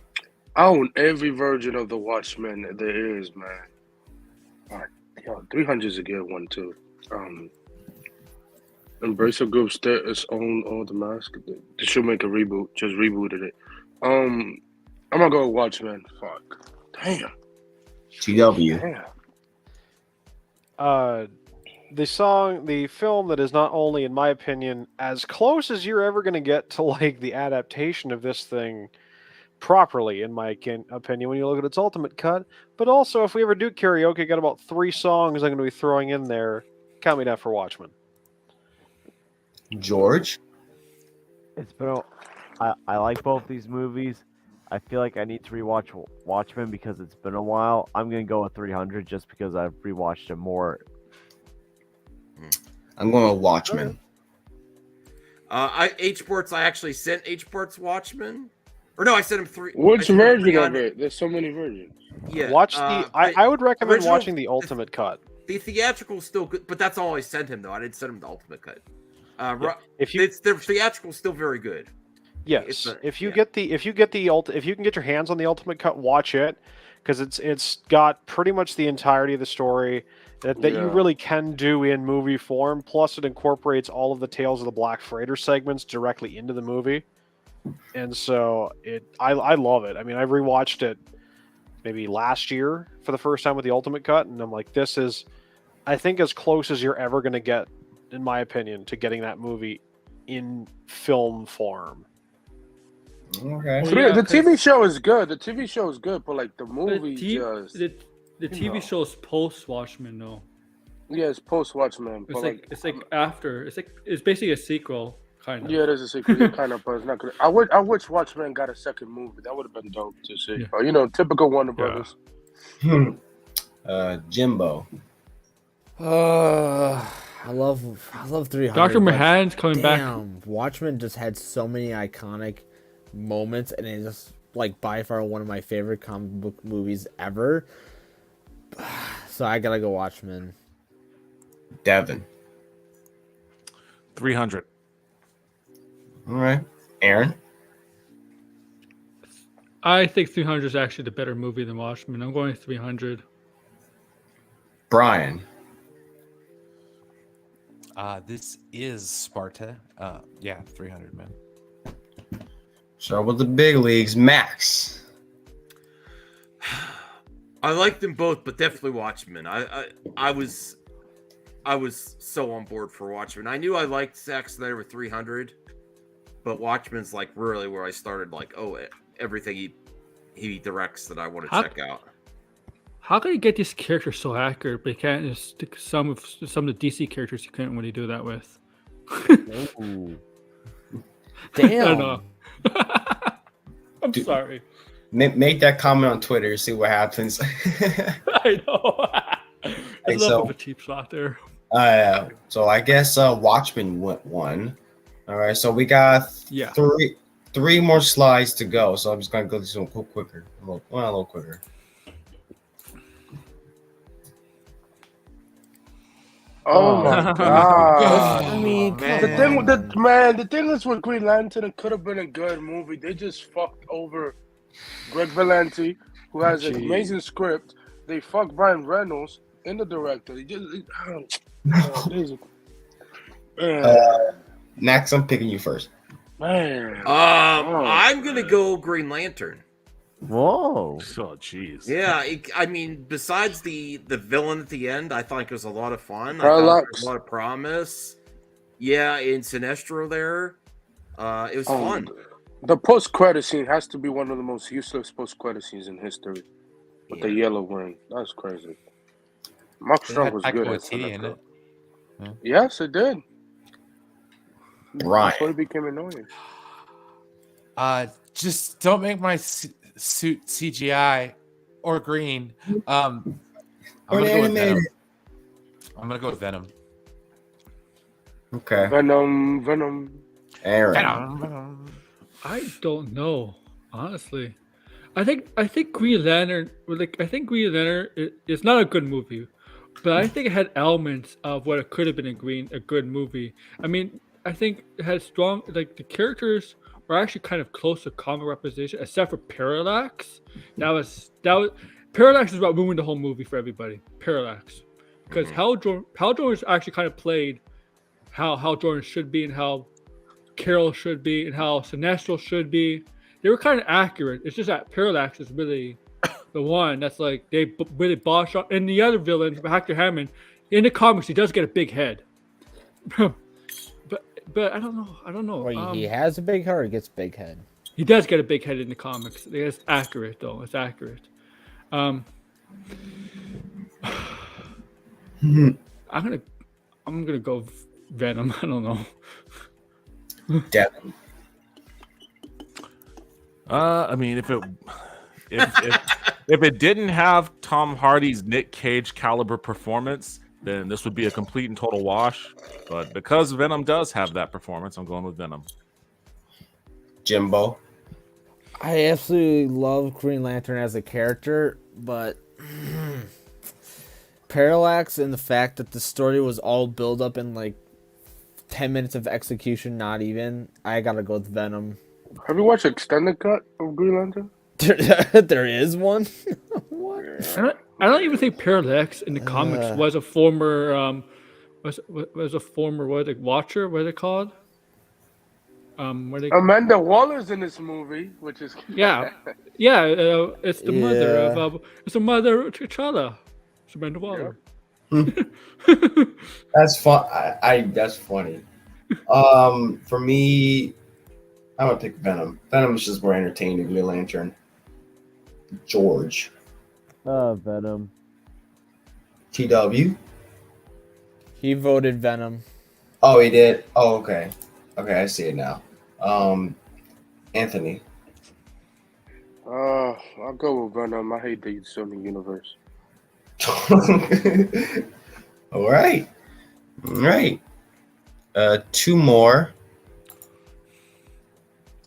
I own every version of the Watchmen there is, man. Yo, 300 is a good one too. Embrace of Group its own all the Mask. They should make a reboot. Just rebooted it. I'm gonna go with Watchmen. Fuck. Damn. TW. Damn. The film that is not only, in my opinion, as close as you're ever going to get to like the adaptation of this thing properly, in my opinion, when you look at its ultimate cut, but also if we ever do karaoke, got about 3 songs I'm going to be throwing in there. Count me down for Watchmen. George. it's been. I like both these movies. I feel like I need to rewatch Watchmen because it's been a while. I'm gonna go with 300 just because I've rewatched it more. I'm going with Watchmen. H-Ports, I actually sent H-Ports Watchmen. Or no, I sent him 3. Which I sent him version of 300. it? There's so many versions. Yeah, Watch the. I would recommend original- watching the ultimate cut. The theatrical is still good, but that's all I sent him though. I didn't send him the ultimate cut. If you, it's the theatrical is still very good. yes, if you get the if you can get your hands on the ultimate cut, watch it because it's got pretty much the entirety of the story that you really can do in movie form. Plus, it incorporates all of the Tales of the Black Freighter segments directly into the movie, and so I love it. I mean, I rewatched it maybe last year for the first time with the ultimate cut, and I'm like, this is, I think, as close as you're ever going to get, in my opinion, to getting that movie in film form. Okay. The TV show is good. The TV show is good, but like the movie The TV show is post Watchmen, though. Yeah, it's post Watchmen. It's like after. It's basically a sequel, kind of. Yeah, it is a sequel, kind of, but it's not good. I wish Watchmen got a second movie. That would have been dope to see. Typical Warner Brothers. Jimbo. I love 300. Dr. but Mahan's coming back. damn, Watchmen just had so many iconic moments, and it's just like by far one of my favorite comic book movies ever. So I gotta go Watchmen. Devin. 300. All right. Aaron. I think 300 is actually the better movie than Watchmen. I'm going 300. Brian. This is Sparta. 300, man. Start with the big leagues. Max. I like them both, but definitely Watchmen. I was so on board for Watchmen. I knew I liked Zack Snyder with 300, but Watchmen's like really where I started. Like, everything he directs that I want to check out. How can you get these characters so accurate, but you can't just stick some of the DC characters you couldn't really do that with? Damn. I know. I'm sorry. Make that comment on Twitter. See what happens. I know. I love a cheap shot there. So I guess Watchmen won. All right. So we got three more slides to go. So I'm just gonna go this one quicker. A little quicker. Oh my god! I mean, the thing is with Green Lantern, it could have been a good movie. They just fucked over Greg Berlanti, who has an amazing script. They fucked Brian Reynolds in the director. Max, I'm picking you first. Man, I'm gonna go Green Lantern. Whoa! Oh, jeez. Yeah, I mean, besides the villain at the end, I thought it was a lot of fun. I Parallax. thought there was a lot of promise. Yeah, in Sinestro there, it was fun. The post-credit scene has to be one of the most useless post-credit scenes in history. With the yellow ring, that's crazy. Mark Strong was good at in it. Yes, it did. Right. That's why it became annoying. Just don't make my suit CGI or green. I'm gonna go with Venom. I'm gonna go with Venom. Okay. Venom. Aaron. Venom. I don't know, honestly. I think Green Lantern, it's not a good movie, but I think it had elements of what it could have been a good movie. I mean, I think it had strong, the characters were actually kind of close to comic representation, except for Parallax. Parallax is what ruined the whole movie for everybody. Parallax, because Hal Jordan actually kind of played how Jordan should be and how Carol should be and how Sinestro should be. They were kind of accurate. It's just that Parallax is really the one that's like they really bosh up. And the other villain, Hector Hammond, in the comics he does get a big head. But I don't know. Well, he has a big head or gets a big head? He does get a big head in the comics. It's accurate though. It's accurate. I'm gonna go Venom. I don't know. Devin. I mean, if it didn't have Tom Hardy's Nick Cage caliber performance, then this would be a complete and total wash. But because Venom does have that performance, I'm going with Venom. Jimbo. I absolutely love Green Lantern as a character, but Parallax and the fact that the story was all built up in like 10 minutes of execution, not even. I gotta go with Venom. Have you watched extended cut of Green Lantern? There is one. I don't even think Parallax in the comics was a former was a former Watcher. What are they called? Amanda Waller's in this movie, which is Yeah, it's the mother of it's the mother of T'Challa. It's Amanda Waller. That's fun. That's funny. For me, I'm gonna pick Venom. Venom is just more entertaining than Green Lantern. George. Venom. TW. He voted Venom. Oh, he did. Oh, okay. Okay, I see it now. Anthony. I'll go with Venom. I hate the Sony universe. All right. Two more.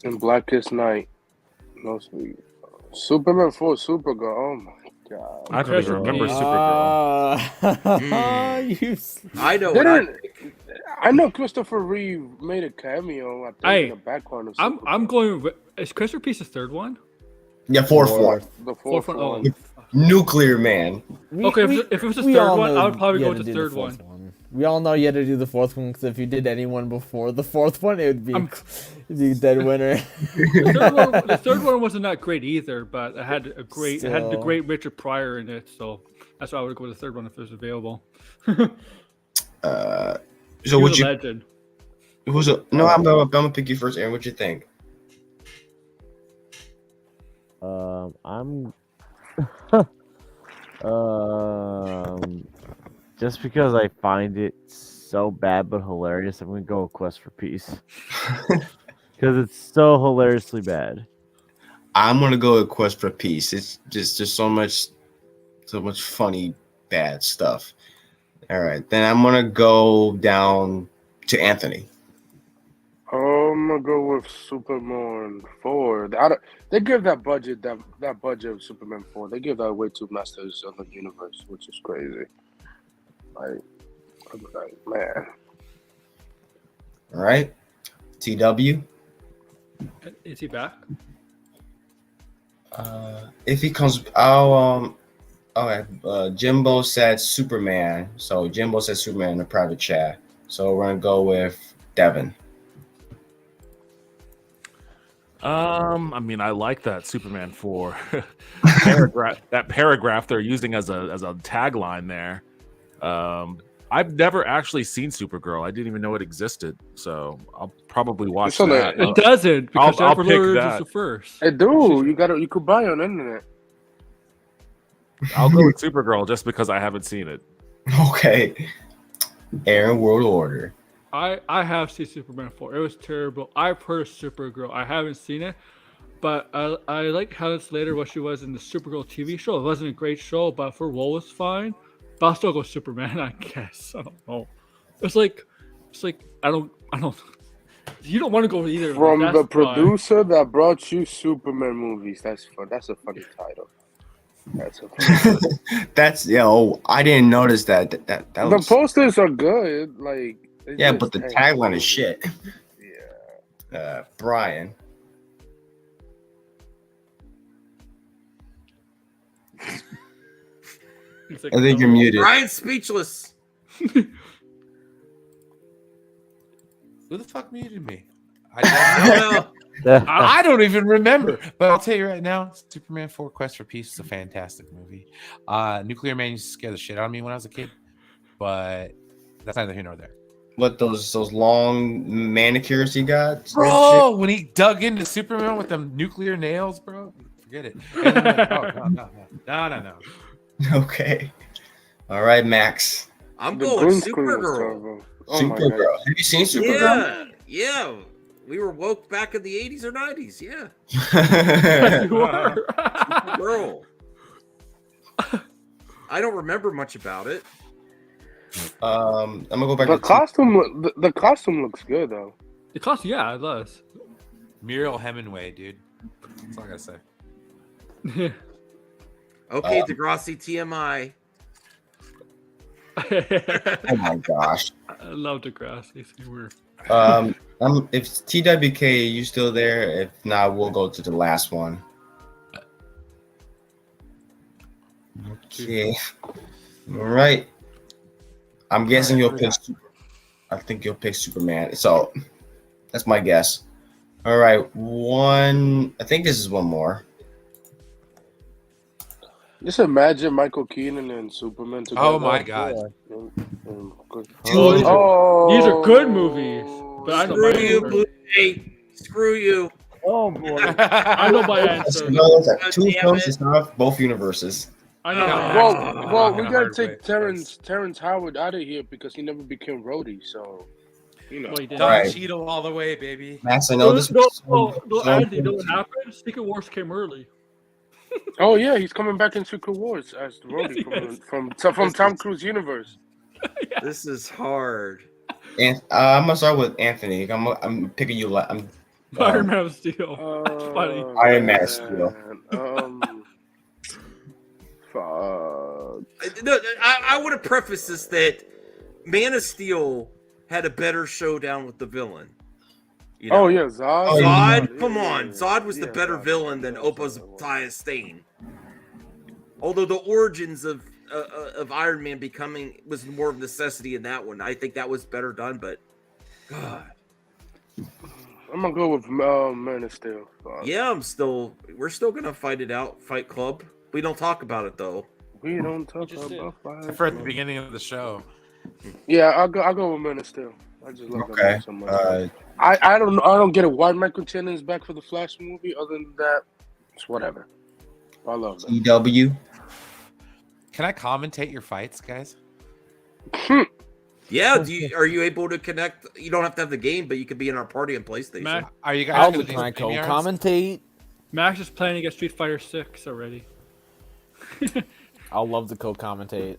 In Blackest Night. No sweet. Superman 4 Supergirl. Oh my god. I don't even remember Supergirl. I know. I know Christopher Reeve made a cameo. I think in the background of Supergirl. I'm going with. Is Christopher Piece the third one? Yeah, fourth one. The fourth one. Oh. Nuclear Man. Okay, if it was the third one, I would probably go with the third one. We all know you had to do the fourth one because if you did anyone before the fourth one, it would be it'd be a dead winner. The third one wasn't that great either, but it had the great Richard Pryor in it, so that's why I would go with the third one if it was available. So would you? Legend. No, I'm gonna pick you first, Aaron. What you think? I'm just because I find it so bad but hilarious, I'm gonna go with Quest for Peace because it's so hilariously bad. I'm gonna go with Quest for Peace. It's just there's so much funny bad stuff. All right, then I'm gonna go down to Anthony. I'm gonna go with Superman 4. They give that budget of Superman 4. They give that away to Masters of the Universe, which is crazy. Like man. All right, TW. Is he back? If he comes, I'll Jimbo said Superman, so Jimbo said Superman in the private chat. So we're gonna go with Devin. I mean, I like that Superman 4 paragraph. That paragraph they're using as a tagline there. I've never actually seen Supergirl. I didn't even know it existed, so I'll probably watch that. It doesn't because I'll Jennifer pick Lawrence that. is the first. I do. You could buy it on the internet. I'll go with Supergirl just because I haven't seen it. Okay, Aaron, World Order. I have seen Superman 4. It was terrible. I've heard of Supergirl. I haven't seen it, but I like Helen Slater, what she was in the Supergirl TV show. It wasn't a great show, but for role was fine. But I'll still go Superman, I guess. I don't know. It's like I don't. You don't want to go with either. From That's the fine. producer that brought you Superman movies. That's fun. That's a funny title. That's a funny title. That's I didn't notice that. That The was, posters are good. Like yeah, but the tagline is shit. Yeah. Brian. Like, I think you're muted. Brian's speechless. Who the fuck muted me? I don't even remember. But I'll tell you right now, Superman 4 Quest for Peace is a fantastic movie. Nuclear Man used to scare the shit out of me when I was a kid, but that's neither here nor there. What those long manicures he got? Bro, when he dug into Superman with them nuclear nails, bro, forget it. And I'm like, no. Okay. All right, Max. I'm The going green screen was Supergirl. terrible. Oh my Supergirl. God. Have you seen Supergirl? Yeah. We were woke back in the 80s or 90s. Yeah. You are. Girl. I don't remember much about it. I'm gonna go back The to costume looks good though. The cost, yeah, it does. Muriel Hemingway, dude. That's all I gotta say. Okay, Degrassi TMI. Oh my gosh. I love Degrassi. We're If TWK, you still there? If not, we'll go to the last one. Okay. All right. I'm guessing you'll pick. I think you'll pick Superman. So that's my guess. All right. One. I think this is one more. Just imagine Michael Keaton and Superman together. Oh my god. These are good movies. But I know Screw my you, answer. Blue Jay. Screw you. Oh boy. I know my answer. No, it's like God two damn films. it. It's not both universes. I know. my Well, answer. well, we gotta hard take way. Terrence Howard out of here because he never became Rhodey. So, you know. Well, he didn't. Don Right. Cheadle all the way, baby. Max, I know this. was No, so Andy, you know important. what happened? Secret Wars came early. Oh yeah, he's coming back in Secret Wars as Rhodey Yes. from Tom Cruise universe. This is hard. And I'm gonna start with Anthony. I'm picking you. I'm Iron Man of Steel. That's funny. Iron Man of Steel. Fuck. No, I want to preface this that Man of Steel had a better showdown with the villain. You know? Oh yeah, Zod. Oh, yeah. Zod, come on. Zod was the better villain than Obadiah Stane. Although the origins of Iron Man becoming was more of necessity in that one. I think that was better done, but God. I'm gonna go with Man of Steel. Fuck. Yeah, we're still gonna fight it out, Fight Club. We don't talk about it though. We don't talk just did. about fire. For at the beginning of the show. Yeah, I'll go with Man of Steel. I just love that Okay. movie so much. I don't get it. Why Michael Shannon's back for the Flash movie. Other than that, it's whatever. I love that. EW. Can I commentate your fights, guys? Yeah, are you able to connect? You don't have to have the game, but you could be in our party on PlayStation. Max, Are you guys I'll gonna be do my StreamYards? co-commentate. Max is playing against Street Fighter 6 already. I'll love to co-commentate.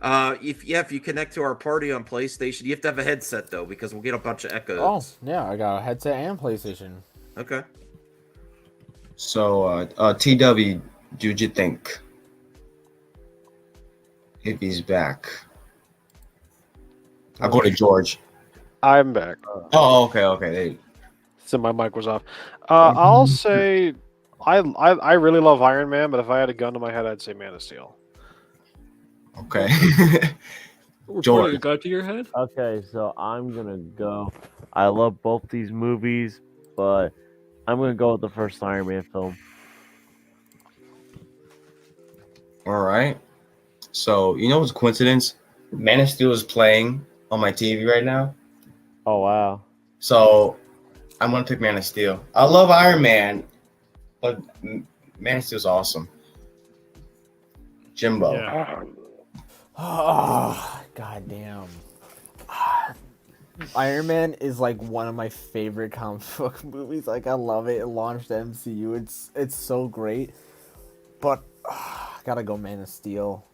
If you connect to our party on PlayStation, you have to have a headset though, because we'll get a bunch of echoes. Oh, yeah, I got a headset and PlayStation. Okay. So, TW, dude, you think if he's back? I'll go to George. I'm back. Oh, okay. There you- So my mic was off. I'll say I really love Iron Man, but if I had a gun to my head, I'd say Man of Steel. Okay. We're George. putting a gun to your head? Okay, so I'm gonna go. I love both these movies, but I'm gonna go with the first Iron Man film. All right. So, you know what's a coincidence? Man of Steel is playing on my TV right now. Oh wow. So, I'm going to pick Man of Steel. I love Iron Man, but Man of Steel's awesome. Jimbo. Yeah. Oh, goddamn. Iron Man is like one of my favorite comic book movies. Like I love it. It launched the MCU. It's so great. But I gotta go Man of Steel.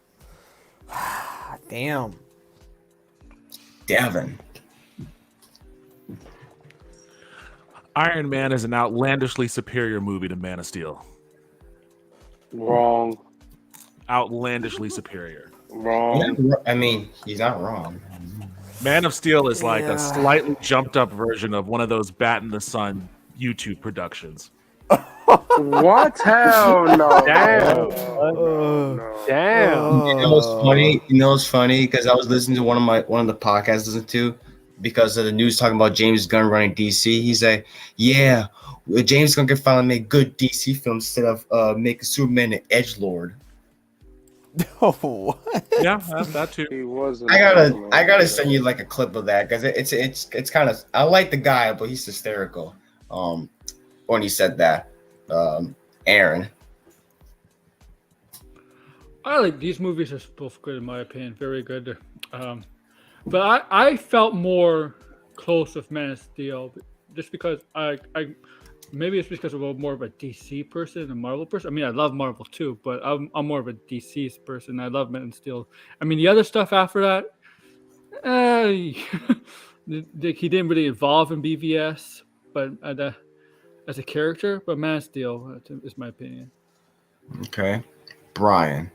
Damn. Devin. Iron Man is an outlandishly superior movie to Man of Steel. Wrong. Outlandishly superior. Wrong. I mean, he's not wrong. Man of Steel is like Yeah. a slightly jumped up version of one of those Bat in the Sun YouTube productions. What? Hell no. Damn. No. Damn. You know what's funny? You know what's funny? Because I was listening to one of the podcasts I listened to because of the news talking about James Gunn running DC. He's like, yeah, James Gunn can finally make good DC films instead of making Superman an edgelord. Oh, what? Yeah, that too. He wasn't. I gotta send you like a clip of that because it's kind of, I like the guy, but he's hysterical. When he said that, Aaron. I like these movies are both good in my opinion, very good. But I felt more close with Man of Steel just because I maybe it's because I'm more of a DC person than Marvel person. I mean, I love Marvel too, but I'm more of a DC person. I love Man of Steel. I mean, the other stuff after that, he didn't really evolve in BVS, but as a character. But Man of Steel is my opinion. Okay. Brian.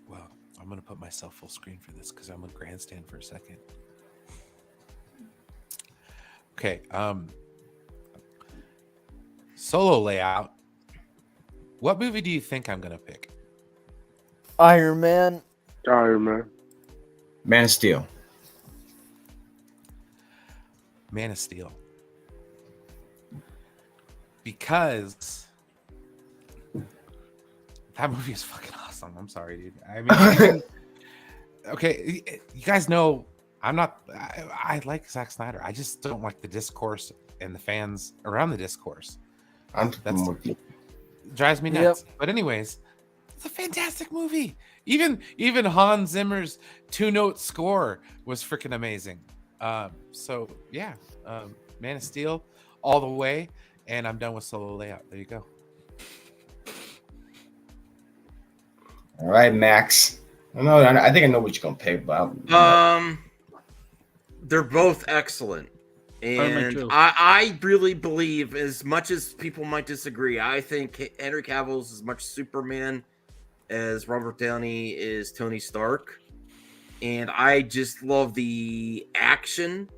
Well, I'm gonna put myself full screen for this because I'm a grandstand for a second. Okay. Solo layout. What movie do you think I'm gonna pick? Iron Man. Iron Man. Man of Steel. Man of Steel. Because that movie is fucking awesome. I'm sorry, dude. I mean, okay, you guys know I'm not. I like Zack Snyder. I just don't like the discourse and the fans around the discourse. Drives me nuts. But anyways, it's a fantastic movie. Even Hans Zimmer's 2-note score was freaking amazing. So yeah, Man of Steel all the way, and I'm done with Solo layout. There you go. All right, Max. I think I know what you're gonna pick, but they're both excellent, Iron Man and too. I really believe, as much as people might disagree, I think Henry Cavill is as much Superman as Robert Downey is Tony Stark, and I just love the action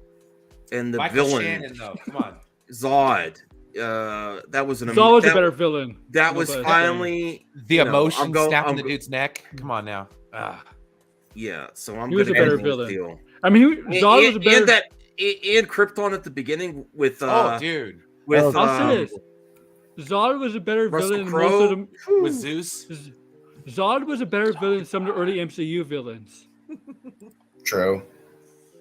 and the Michael villain. Shannon, though, come on. Zod. That was an Zod was a better villain. That was Nobody- finally The emotion snapping I'm the dude's neck. Come on now. Yeah, so I'm He was gonna a better go with villain. Steel. I mean, Zod was a better. And Krypton at the beginning with Oh, dude. with I'll say this: Zod was a better Russell villain than Crowe. most of them. With Zeus. Zod was a better villain than some of the early MCU villains. True.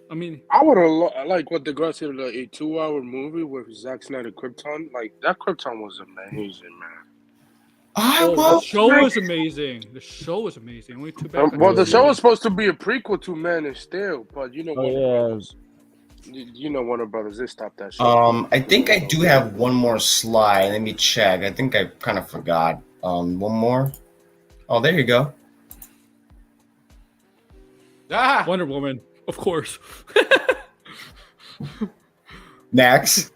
I mean, I would have like what the girl said, like a 2-hour movie with Zack Snyder Krypton. Like that Krypton was amazing, man. the show was amazing. The show was amazing. Only too bad. Well, the show was supposed to be a prequel to Man of Steel, but you know, Warner Brothers, they stopped that show. I think I do have one more slide. Let me check. I think I kind of forgot. One more. Oh, there you go. Wonder Woman, of course. Max.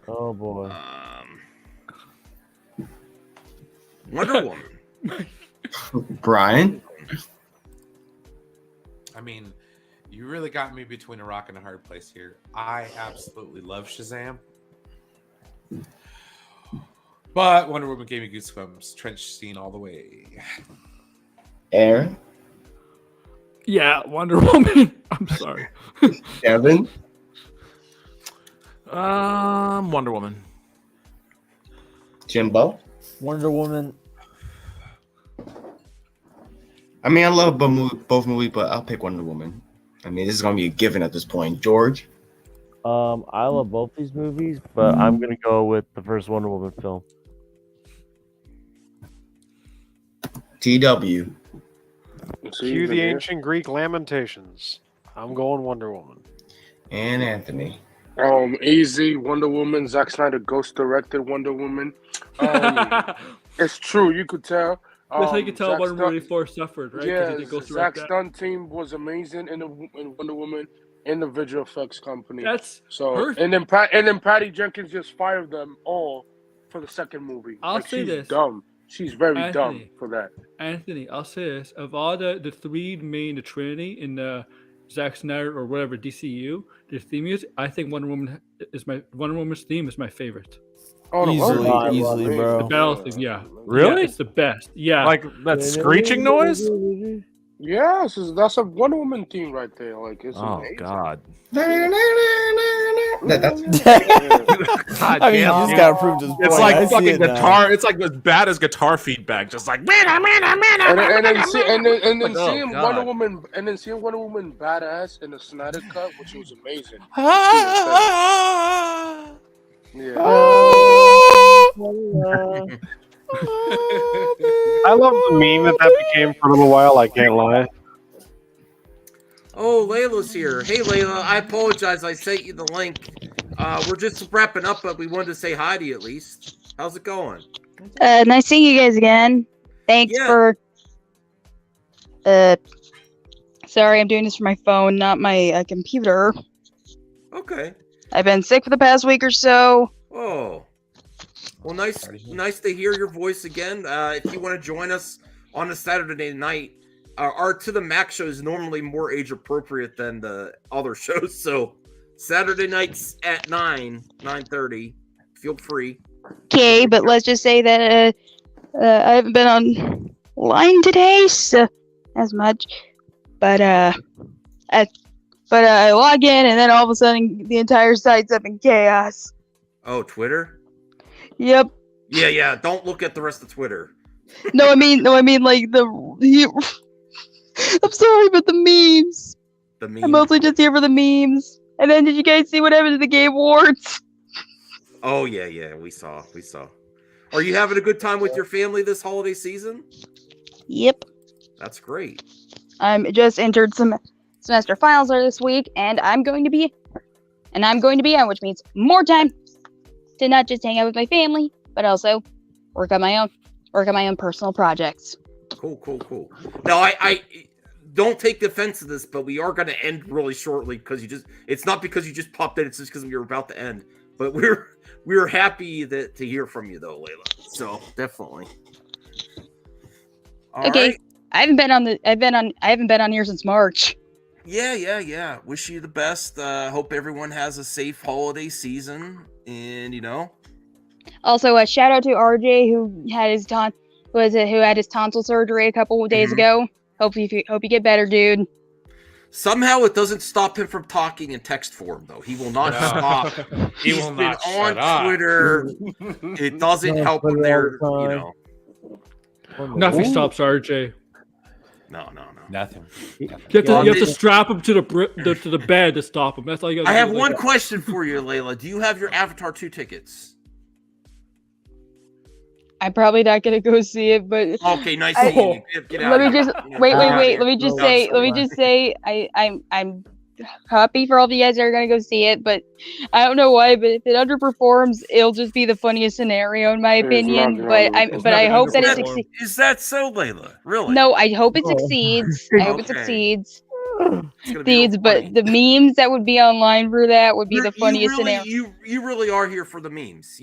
Oh boy. Wonder Woman. Brian. I mean, you really got me between a rock and a hard place here. I absolutely love Shazam. But Wonder Woman gave me goosebumps. Trench scene all the way. Aaron. Yeah, Wonder Woman. I'm sorry. Evan. Wonder Woman. Jimbo. Wonder Woman. I mean, I love both movies, but I'll pick Wonder Woman. I mean, this is gonna be a given at this point. George. I love both these movies, but I'm gonna go with the first Wonder Woman film. TW. Cue the ancient Greek lamentations. I'm going Wonder Woman. And Anthony. Easy Wonder Woman. Zack Snyder ghost directed Wonder Woman. It's true, you could tell. That's how you can tell Zack Wonder Stunt- Woman 4 suffered, right? 'Cause Yeah, he did Ghost Zack Direct that. Stunt team was amazing in Wonder Woman in the visual effects company. That's so, perfect. and then Patty Jenkins just fired them all for the second movie. I'll say she's this. dumb. She's very dumb Anthony. for that. Anthony, I'll say this: of all the three main, the Trinity in the Zack Snyder or whatever DCU, the theme music, I think Wonder Woman's theme is my favorite. Oh, the Easily, Wonder Woman easily, theme. bro. The battle theme, yeah. Really? Yeah, it's the best. Yeah. Like that screeching noise? Yes, that's a Wonder Woman theme right there. Like it's Oh amazing. God. That's God I mean, damn, you just dude. gotta prove this It's point. like I see fucking it now. guitar. It's like as bad as guitar feedback. Just like And then Oh, seeing God. Wonder Woman badass in the Snyder cut, which was amazing. Yeah. I love the meme that became for a little while. I can't lie. Oh, Layla's here. Hey, Layla. I apologize. I sent you the link. We're just wrapping up, but we wanted to say hi to you at least. How's it going? Nice seeing you guys again. Thanks for. Sorry, I'm doing this from my phone, not my computer. Okay. I've been sick for the past week or so. Oh. Well, nice to hear your voice again. If you want to join us on a Saturday night, our To the Max show is normally more age appropriate than the other shows. So Saturday nights at 9:30. Feel free. Okay, but let's just say that I haven't been online today, so as much. But I log in, and then all of a sudden the entire site's up in chaos. Oh, Twitter? Yep. Yeah. Don't look at the rest of Twitter. No, I mean like I'm sorry, but the memes. The memes. I'm mostly just here for the memes. And then did you guys see what happened to the Game Awards? Oh yeah. We saw. Are you having a good time with your family this holiday season? Yep. That's great. I'm just entered some semester finals are this week, and I'm going to be on, which means more time to not just hang out with my family, but also work on my own personal projects. Cool. Now, I don't take offense to this, but we are going to end really shortly because it's not because you just popped in, it's just because we were about to end. But we're happy to hear from you though, Layla. So definitely. All Okay. right. I haven't been on here since March. Yeah. Wish you the best. Hope everyone has a safe holiday season, and Also, a shout out to RJ who had his tonsil surgery a couple of days ago. Hope you get better, dude. Somehow it doesn't stop him from talking in text form, though. He will not stop. He He's will been not on shut up. Twitter. It doesn't help when they're, Nothing stops RJ. No. Nothing. You have to strap him to the bed to stop him. That's all you got. I have one question for you, Layla. Do you have your Avatar 2 tickets? I'm probably not gonna go see it, but Okay, nice seeing you. Get out let me of here. just wait. Let me just say, I'm happy for all of you guys that are gonna go see it, but I don't know why. But if it underperforms, it'll just be the funniest scenario in my opinion. But I hope that it succeeds. Is that so, Layla? Really? No, I hope it succeeds. I hope it Okay. succeeds. It's gonna be real But the memes that would be online for that would be the funniest really, scenario. You really are here for the memes.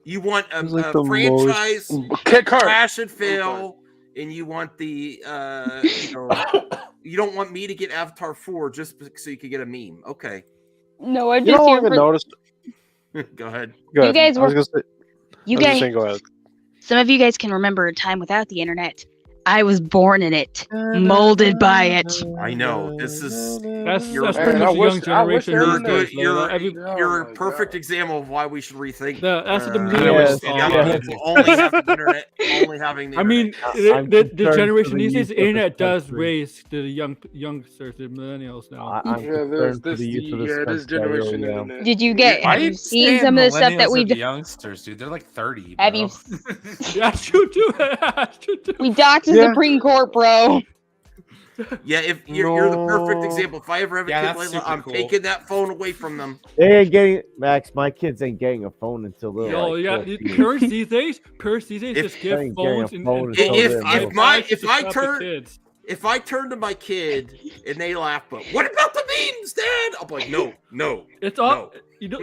You want a like the franchise Kick her. crash and fail, and you want the you don't want me to get Avatar 4 just so you could get a meme. Okay. No, I'm You just know, here I've been for. noticed. Go ahead. Go ahead. guys I was were- gonna say- You I was guys, saying, go ahead. some of you guys can remember a time without the internet. I was born in it, molded by it. I know this is That's You're- pretty Man, much I the wish- young I wish generation. everyone these days, knew. Layla. you're Oh a my perfect God. example of why we should rethink. That's the I millennials. wish young people only have the internet, only having the I mean, internet. the concerned generation for the these days, youth the of internet this does country. raise the youngsters, the millennials now. I'm Yeah, there's concerned for this the youth of this this country. I really generation am. internet. Did you Why are have you seen saying some of the stuff that millennials we are the do? youngsters, dude? They're like 30. Have bro. you? That's true too. That's true too. We doxed the Supreme Court, bro. Yeah, if you're the perfect example. If I ever have a Yeah, kid, that's Layla, super I'm cool. taking that phone away from them. They ain't getting Max. My kids ain't getting a phone until they're Yo, like yeah, 14. parents these days If- just give They ain't getting a phones and phone phones until If they're if little. my iPads if to I stop the turn kids. if I turn to my kid and they laugh, but what about the memes, Dad? I'm like, no. It's all the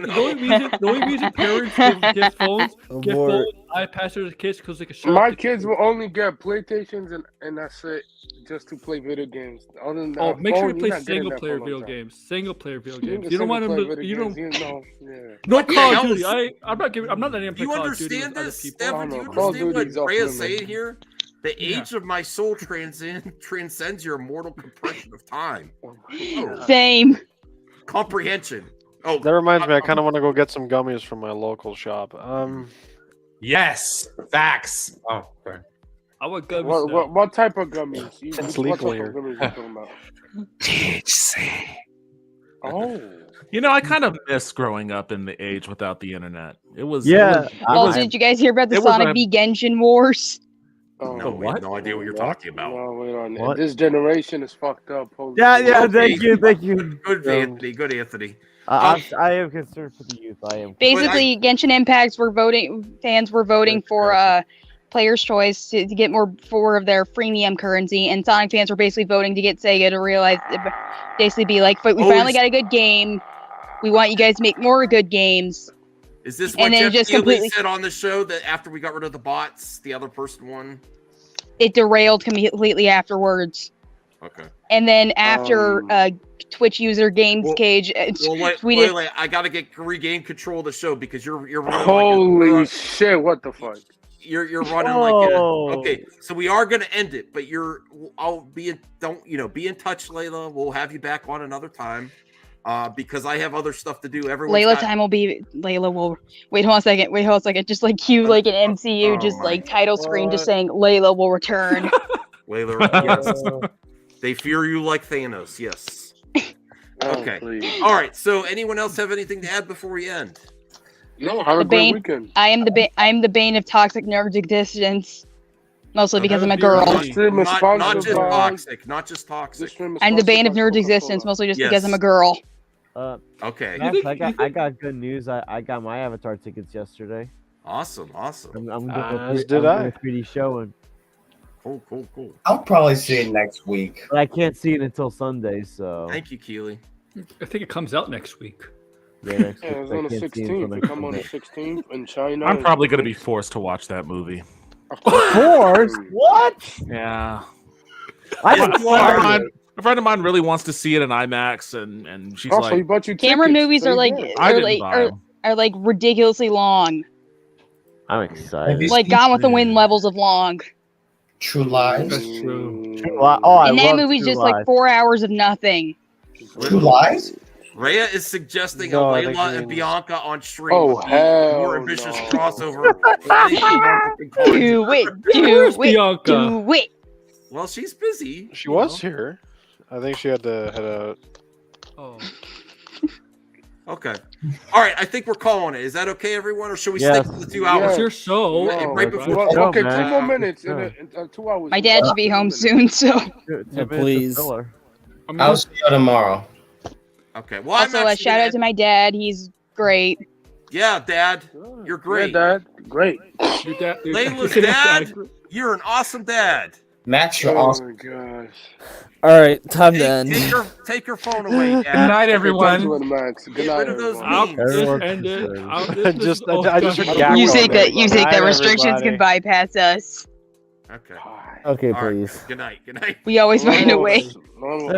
only reason parents give phones, give Abort. phones, iPads to their kids because they can shut My up the kids will only get PlayStations and that's it, just to play video games. Other than that, Oh, make sure phone, you play you're not getting single that player for a long video time. games. Single player video You can games. get You don't want them single-player to. You video don't. games, you know, yeah. No What the Call of hell Duty. is- I'm not letting them play You Call of Duty with understand other this, people. Stefan? Do you Oh, no, Call of understand what Duty's off Rhea's limits. saying here? The Yeah. age of my soul transcends your mortal compression of time. Oh, Same. comprehension. Oh, That reminds me, I kind of want to go get some gummies from my local shop. Yes, facts. Oh, sorry. I want gummies. What type of gummies? It's What legal type here. of gummies you talking about? THC. Oh. You know, I kind of miss growing up in the age without the internet. It was Also, did you guys hear about the it was Sonic a- v Genshin wars? No, we have no idea what you're talking about. No, wait on What? This generation is fucked up. Holy Yeah, shit. yeah. Thank you. Good, Anthony. Good, Anthony. I am concerned for the youth. I am. Basically, Genshin Impacts were voting. Fans were voting for Player's Choice to get more of their freemium currency, and Sonic fans were basically voting to get Sega to realize, basically be like, "But we Oh, finally it's- got a good game. We want you guys to make more good games." Is this what And then Jeff just Keighley completely- said on the show that after we got rid of the bots, the other person won? It derailed completely afterwards. Okay. And then after Twitch user Games Cage Well, wait, tweeted, I gotta regain control of the show because you're running Holy shit! What the fuck? you're running like Oh. okay. So we are gonna end it, but I'll be in, be in touch, Layla. We'll have you back on another time. Because I have other stuff to do. Everyone's Layla got- time will be Layla will wait. Hold on a second. Just like cue like an MCU, Oh just my like title screen, just saying Layla will return. Layla, yes. They fear you like Thanos. Yes. Okay. All right. So, anyone else have anything to add before we end? No, have a The great bane. weekend. I am the bane of toxic nerds existence, mostly because I'm a Not, girl. not just toxic. Not just toxic. I'm the bane of nerds existence, mostly just because I'm a girl. Okay. Max, I got good news. I got my Avatar tickets yesterday. Awesome. I'm As doing did I. a 3D showing. Cool. I'll probably see it next week. But I can't see it until Sunday, so. Thank you, Keely. I think it comes out next week. Yeah, next Yeah, week. it's on the I can't see it until 16th. next Come on the Sunday. 16th in China. I'm probably going to be forced to watch that movie. Forced? What? Yeah. I A friend of mine really wants to see it in IMAX, and she's Also, he like, bought you Cameron tickets. movies There are you like go. I are didn't like buy 'em. are like ridiculously long, I'm excited. like Gone with the Wind levels of long. True Lies. That's true. Oh, I And that love movie's True just like Lies. 4 hours of nothing. True Lies. Rhea is suggesting No, a I think Layla it and means- Bianca on stream. Oh, would be hell more ambitious no. crossover. Do it, Where's do it, Bianca? do it. Well, she's busy. She was here. I think she had a. Oh. Okay. All right. I think we're calling it. Is that okay, everyone, or should we Yes. stick to the 2 hours? It's your show. No, Right before- well, okay, man. 2 more minutes in, Yeah. in 2 hours. My dad should be home soon, so. 2 minutes of please. filler. I mean, I'll see you tomorrow. Okay. Well, Also, I'm a actually shout out gonna- to my dad. He's great. Yeah, Dad. You're great. Yeah, Dad. Great. your dad, your Layla's your dad. You're an awesome dad. Max, you're Oh awesome. my gosh. All right, time to end. Take your phone away, Dad. Good night, Talk everyone. to you, Max. Good Get night, rid of those everyone. memes. Everyone Just end it. concerned. I'll- I just oh, heard God. Gak You on think there. that you think that Night, restrictions can everybody. bypass us? Okay. Okay, All right. please. Good night. Good night. We always find a way. Vamos.